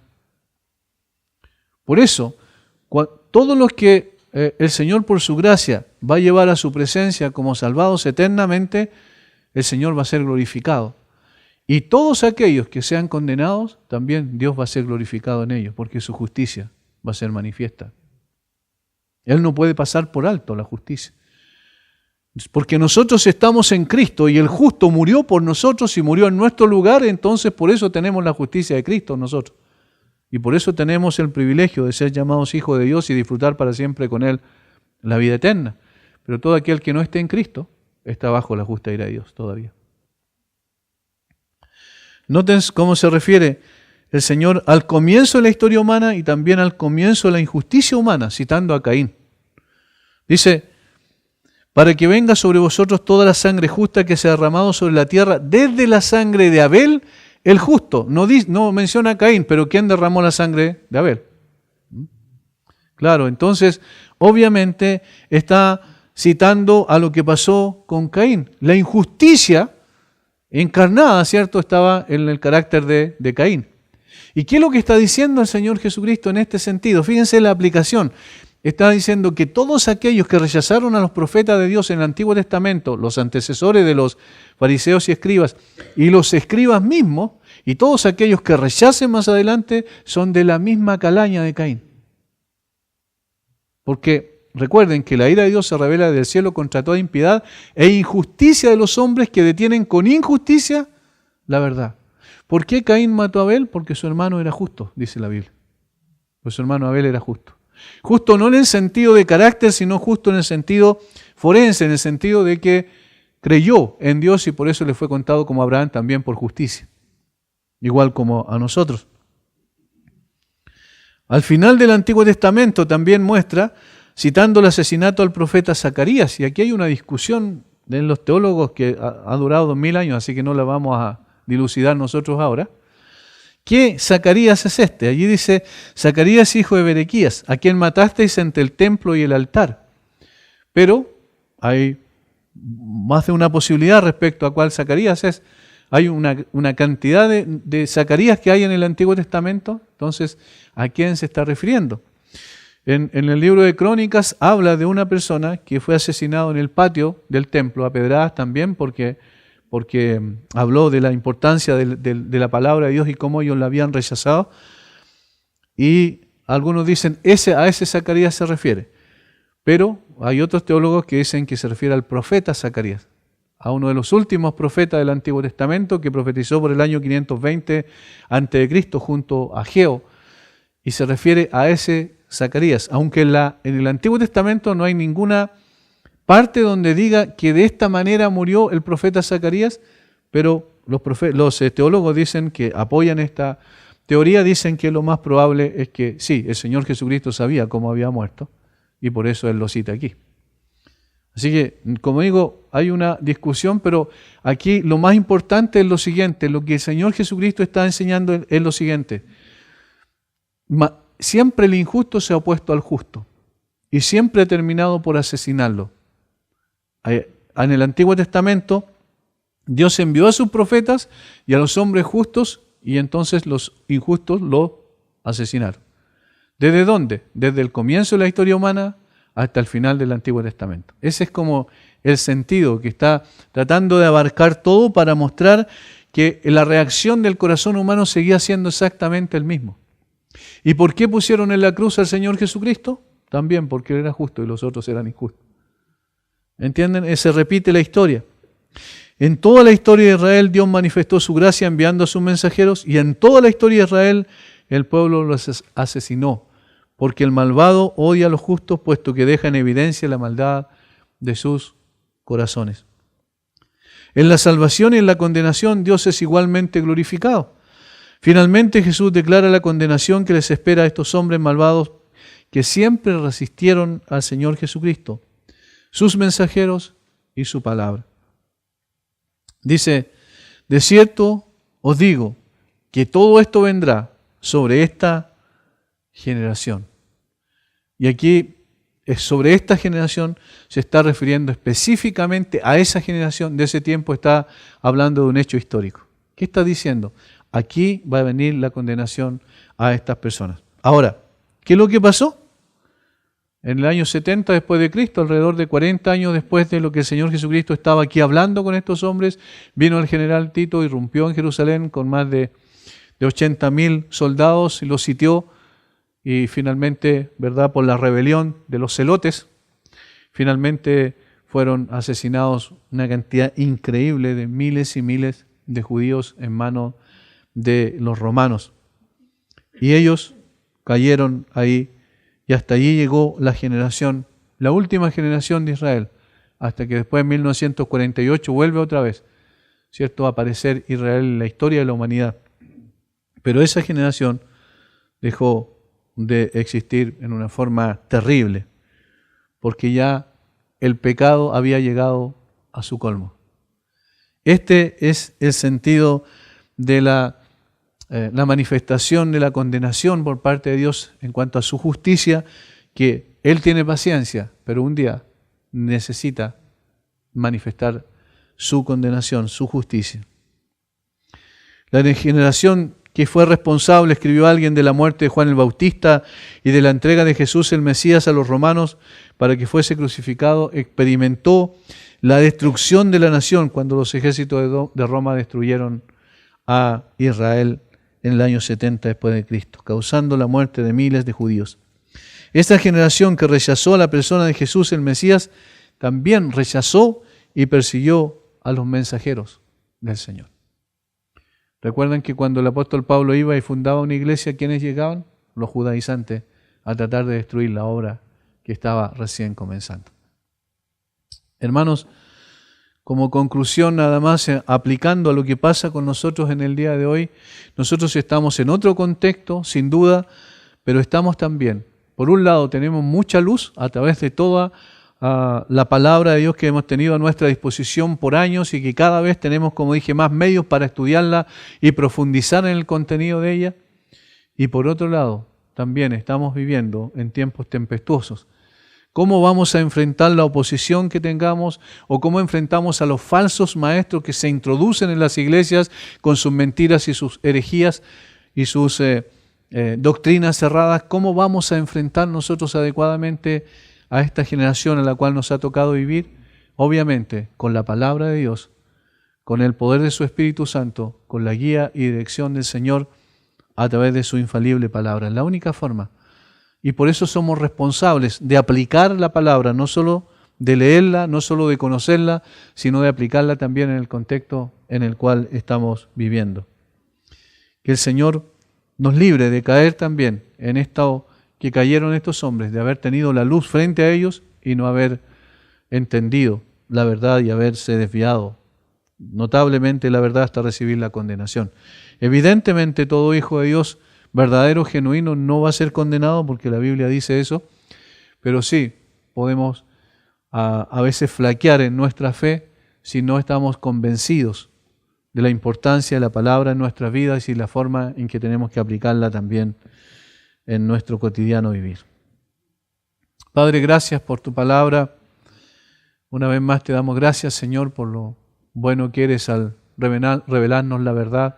Por eso, todos los que el Señor por su gracia va a llevar a su presencia como salvados eternamente, el Señor va a ser glorificado. Y todos aquellos que sean condenados, también Dios va a ser glorificado en ellos, porque su justicia va a ser manifiesta. Él no puede pasar por alto la justicia. Porque nosotros estamos en Cristo y el justo murió por nosotros y murió en nuestro lugar, entonces por eso tenemos la justicia de Cristo nosotros. Y por eso tenemos el privilegio de ser llamados hijos de Dios y disfrutar para siempre con Él la vida eterna. Pero todo aquel que no esté en Cristo está bajo la justa ira de Dios todavía. Noten cómo se refiere el Señor al comienzo de la historia humana y también al comienzo de la injusticia humana, citando a Caín. Dice, para que venga sobre vosotros toda la sangre justa que se ha derramado sobre la tierra, desde la sangre de Abel, el justo. No menciona a Caín, pero ¿quién derramó la sangre de Abel? Claro, entonces, obviamente está citando a lo que pasó con Caín. La injusticia encarnada, ¿cierto?, estaba en el carácter de Caín. ¿Y qué es lo que está diciendo el Señor Jesucristo en este sentido? Fíjense la aplicación. Está diciendo que todos aquellos que rechazaron a los profetas de Dios en el Antiguo Testamento, los antecesores de los fariseos y escribas, y los escribas mismos, y todos aquellos que rechacen más adelante, son de la misma calaña de Caín. Porque recuerden que la ira de Dios se revela del cielo contra toda impiedad e injusticia de los hombres que detienen con injusticia la verdad. ¿Por qué Caín mató a Abel? Porque su hermano era justo, dice la Biblia. Pues su hermano Abel era justo. Justo no en el sentido de carácter, sino justo en el sentido forense, en el sentido de que creyó en Dios y por eso le fue contado como Abraham también por justicia. Igual como a nosotros. Al final del Antiguo Testamento también muestra, citando el asesinato al profeta Zacarías, y aquí hay una discusión de los teólogos que ha durado 2000 años, así que no la vamos a dilucidar nosotros ahora. ¿Qué Zacarías es este? Allí dice, Zacarías hijo de Berequías, a quien matasteis entre el templo y el altar. Pero hay más de una posibilidad respecto a cuál Zacarías es. Hay una cantidad de Zacarías que hay en el Antiguo Testamento, entonces, ¿a quién se está refiriendo? En el libro de Crónicas habla de una persona que fue asesinado en el patio del templo, a pedradas también, porque habló de la importancia de la palabra de Dios y cómo ellos la habían rechazado. Y algunos dicen, a ese Zacarías se refiere. Pero hay otros teólogos que dicen que se refiere al profeta Zacarías, a uno de los últimos profetas del Antiguo Testamento que profetizó por el año 520 a.C. junto a Ageo. Y se refiere a ese Zacarías, aunque en el Antiguo Testamento no hay ninguna parte donde diga que de esta manera murió el profeta Zacarías, pero los teólogos dicen que apoyan esta teoría, dicen que lo más probable es que sí, el Señor Jesucristo sabía cómo había muerto y por eso Él lo cita aquí. Así que, como digo, hay una discusión, pero aquí lo más importante es lo siguiente, lo que el Señor Jesucristo está enseñando es lo siguiente. Siempre el injusto se ha opuesto al justo y siempre ha terminado por asesinarlo. En el Antiguo Testamento, Dios envió a sus profetas y a los hombres justos y entonces los injustos lo asesinaron. ¿Desde dónde? Desde el comienzo de la historia humana hasta el final del Antiguo Testamento. Ese es como el sentido que está tratando de abarcar todo para mostrar que la reacción del corazón humano seguía siendo exactamente el mismo. ¿Y por qué pusieron en la cruz al Señor Jesucristo? También porque Él era justo y los otros eran injustos. ¿Entienden? Se repite la historia. En toda la historia de Israel Dios manifestó su gracia enviando a sus mensajeros y en toda la historia de Israel el pueblo los asesinó porque el malvado odia a los justos puesto que deja en evidencia la maldad de sus corazones. En la salvación y en la condenación Dios es igualmente glorificado. Finalmente Jesús declara la condenación que les espera a estos hombres malvados que siempre resistieron al Señor Jesucristo, sus mensajeros y su palabra. Dice, de cierto os digo que todo esto vendrá sobre esta generación. Y aquí, sobre esta generación, se está refiriendo específicamente a esa generación de ese tiempo, está hablando de un hecho histórico. ¿Qué está diciendo? Aquí va a venir la condenación a estas personas. Ahora, ¿qué es lo que pasó? En el año 70 después de Cristo, alrededor de 40 años después de lo que el Señor Jesucristo estaba aquí hablando con estos hombres, vino el general Tito, irrumpió en Jerusalén con más de 80.000 soldados y los sitió, y finalmente, ¿verdad?, por la rebelión de los celotes, finalmente fueron asesinados una cantidad increíble de miles y miles de judíos en manos de los romanos. Y ellos cayeron ahí, y hasta allí llegó la generación, la última generación de Israel, hasta que después en 1948 vuelve otra vez, ¿cierto?, a aparecer Israel en la historia de la humanidad. Pero esa generación dejó de existir en una forma terrible, porque ya el pecado había llegado a su colmo. Este es el sentido de la manifestación de la condenación por parte de Dios en cuanto a su justicia, que Él tiene paciencia, pero un día necesita manifestar su condenación, su justicia. La generación que fue responsable, escribió alguien, de la muerte de Juan el Bautista y de la entrega de Jesús el Mesías a los romanos para que fuese crucificado, experimentó la destrucción de la nación cuando los ejércitos de Roma destruyeron a Israel en el año 70 después de Cristo, causando la muerte de miles de judíos. Esta generación que rechazó a la persona de Jesús el Mesías también rechazó y persiguió a los mensajeros del Señor. Recuerdan que cuando el apóstol Pablo iba y fundaba una iglesia, ¿quiénes llegaban? Los judaizantes, a tratar de destruir la obra que estaba recién comenzando. Hermanos, como conclusión nada más, aplicando a lo que pasa con nosotros en el día de hoy, nosotros estamos en otro contexto, sin duda, pero estamos también, por un lado, tenemos mucha luz a través de toda la palabra de Dios que hemos tenido a nuestra disposición por años y que cada vez tenemos, como dije, más medios para estudiarla y profundizar en el contenido de ella. Y por otro lado, también estamos viviendo en tiempos tempestuosos. ¿Cómo vamos a enfrentar la oposición que tengamos o cómo enfrentamos a los falsos maestros que se introducen en las iglesias con sus mentiras y sus herejías y sus doctrinas cerradas? ¿Cómo vamos a enfrentar nosotros adecuadamente a esta generación a la cual nos ha tocado vivir? Obviamente, con la palabra de Dios, con el poder de su Espíritu Santo, con la guía y dirección del Señor a través de su infalible palabra. Es la única forma. Y por eso somos responsables de aplicar la palabra, no solo de leerla, no solo de conocerla, sino de aplicarla también en el contexto en el cual estamos viviendo. Que el Señor nos libre de caer también en esto que cayeron estos hombres, de haber tenido la luz frente a ellos y no haber entendido la verdad y haberse desviado notablemente la verdad hasta recibir la condenación. Evidentemente todo hijo de Dios verdadero, genuino, no va a ser condenado porque la Biblia dice eso, pero sí podemos a veces flaquear en nuestra fe si no estamos convencidos de la importancia de la palabra en nuestras vidas y la forma en que tenemos que aplicarla también en nuestro cotidiano vivir. Padre, gracias por tu palabra. Una vez más te damos gracias, Señor, por lo bueno que eres al revelarnos la verdad.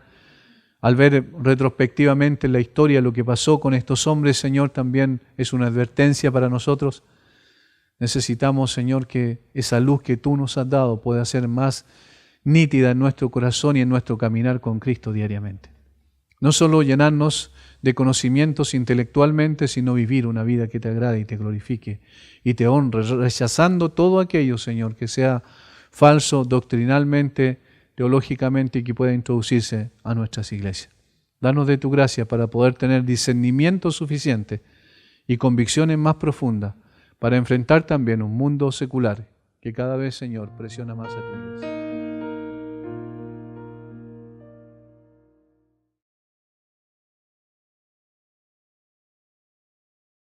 Al ver retrospectivamente la historia lo que pasó con estos hombres, Señor, también es una advertencia para nosotros. Necesitamos, Señor, que esa luz que tú nos has dado pueda ser más nítida en nuestro corazón y en nuestro caminar con Cristo diariamente. No solo llenarnos de conocimientos intelectualmente, sino vivir una vida que te agrade y te glorifique y te honre, rechazando todo aquello, Señor, que sea falso doctrinalmente, teológicamente y que pueda introducirse a nuestras iglesias. Danos de tu gracia para poder tener discernimiento suficiente y convicciones más profundas para enfrentar también un mundo secular que cada vez, Señor, presiona más a tu iglesia.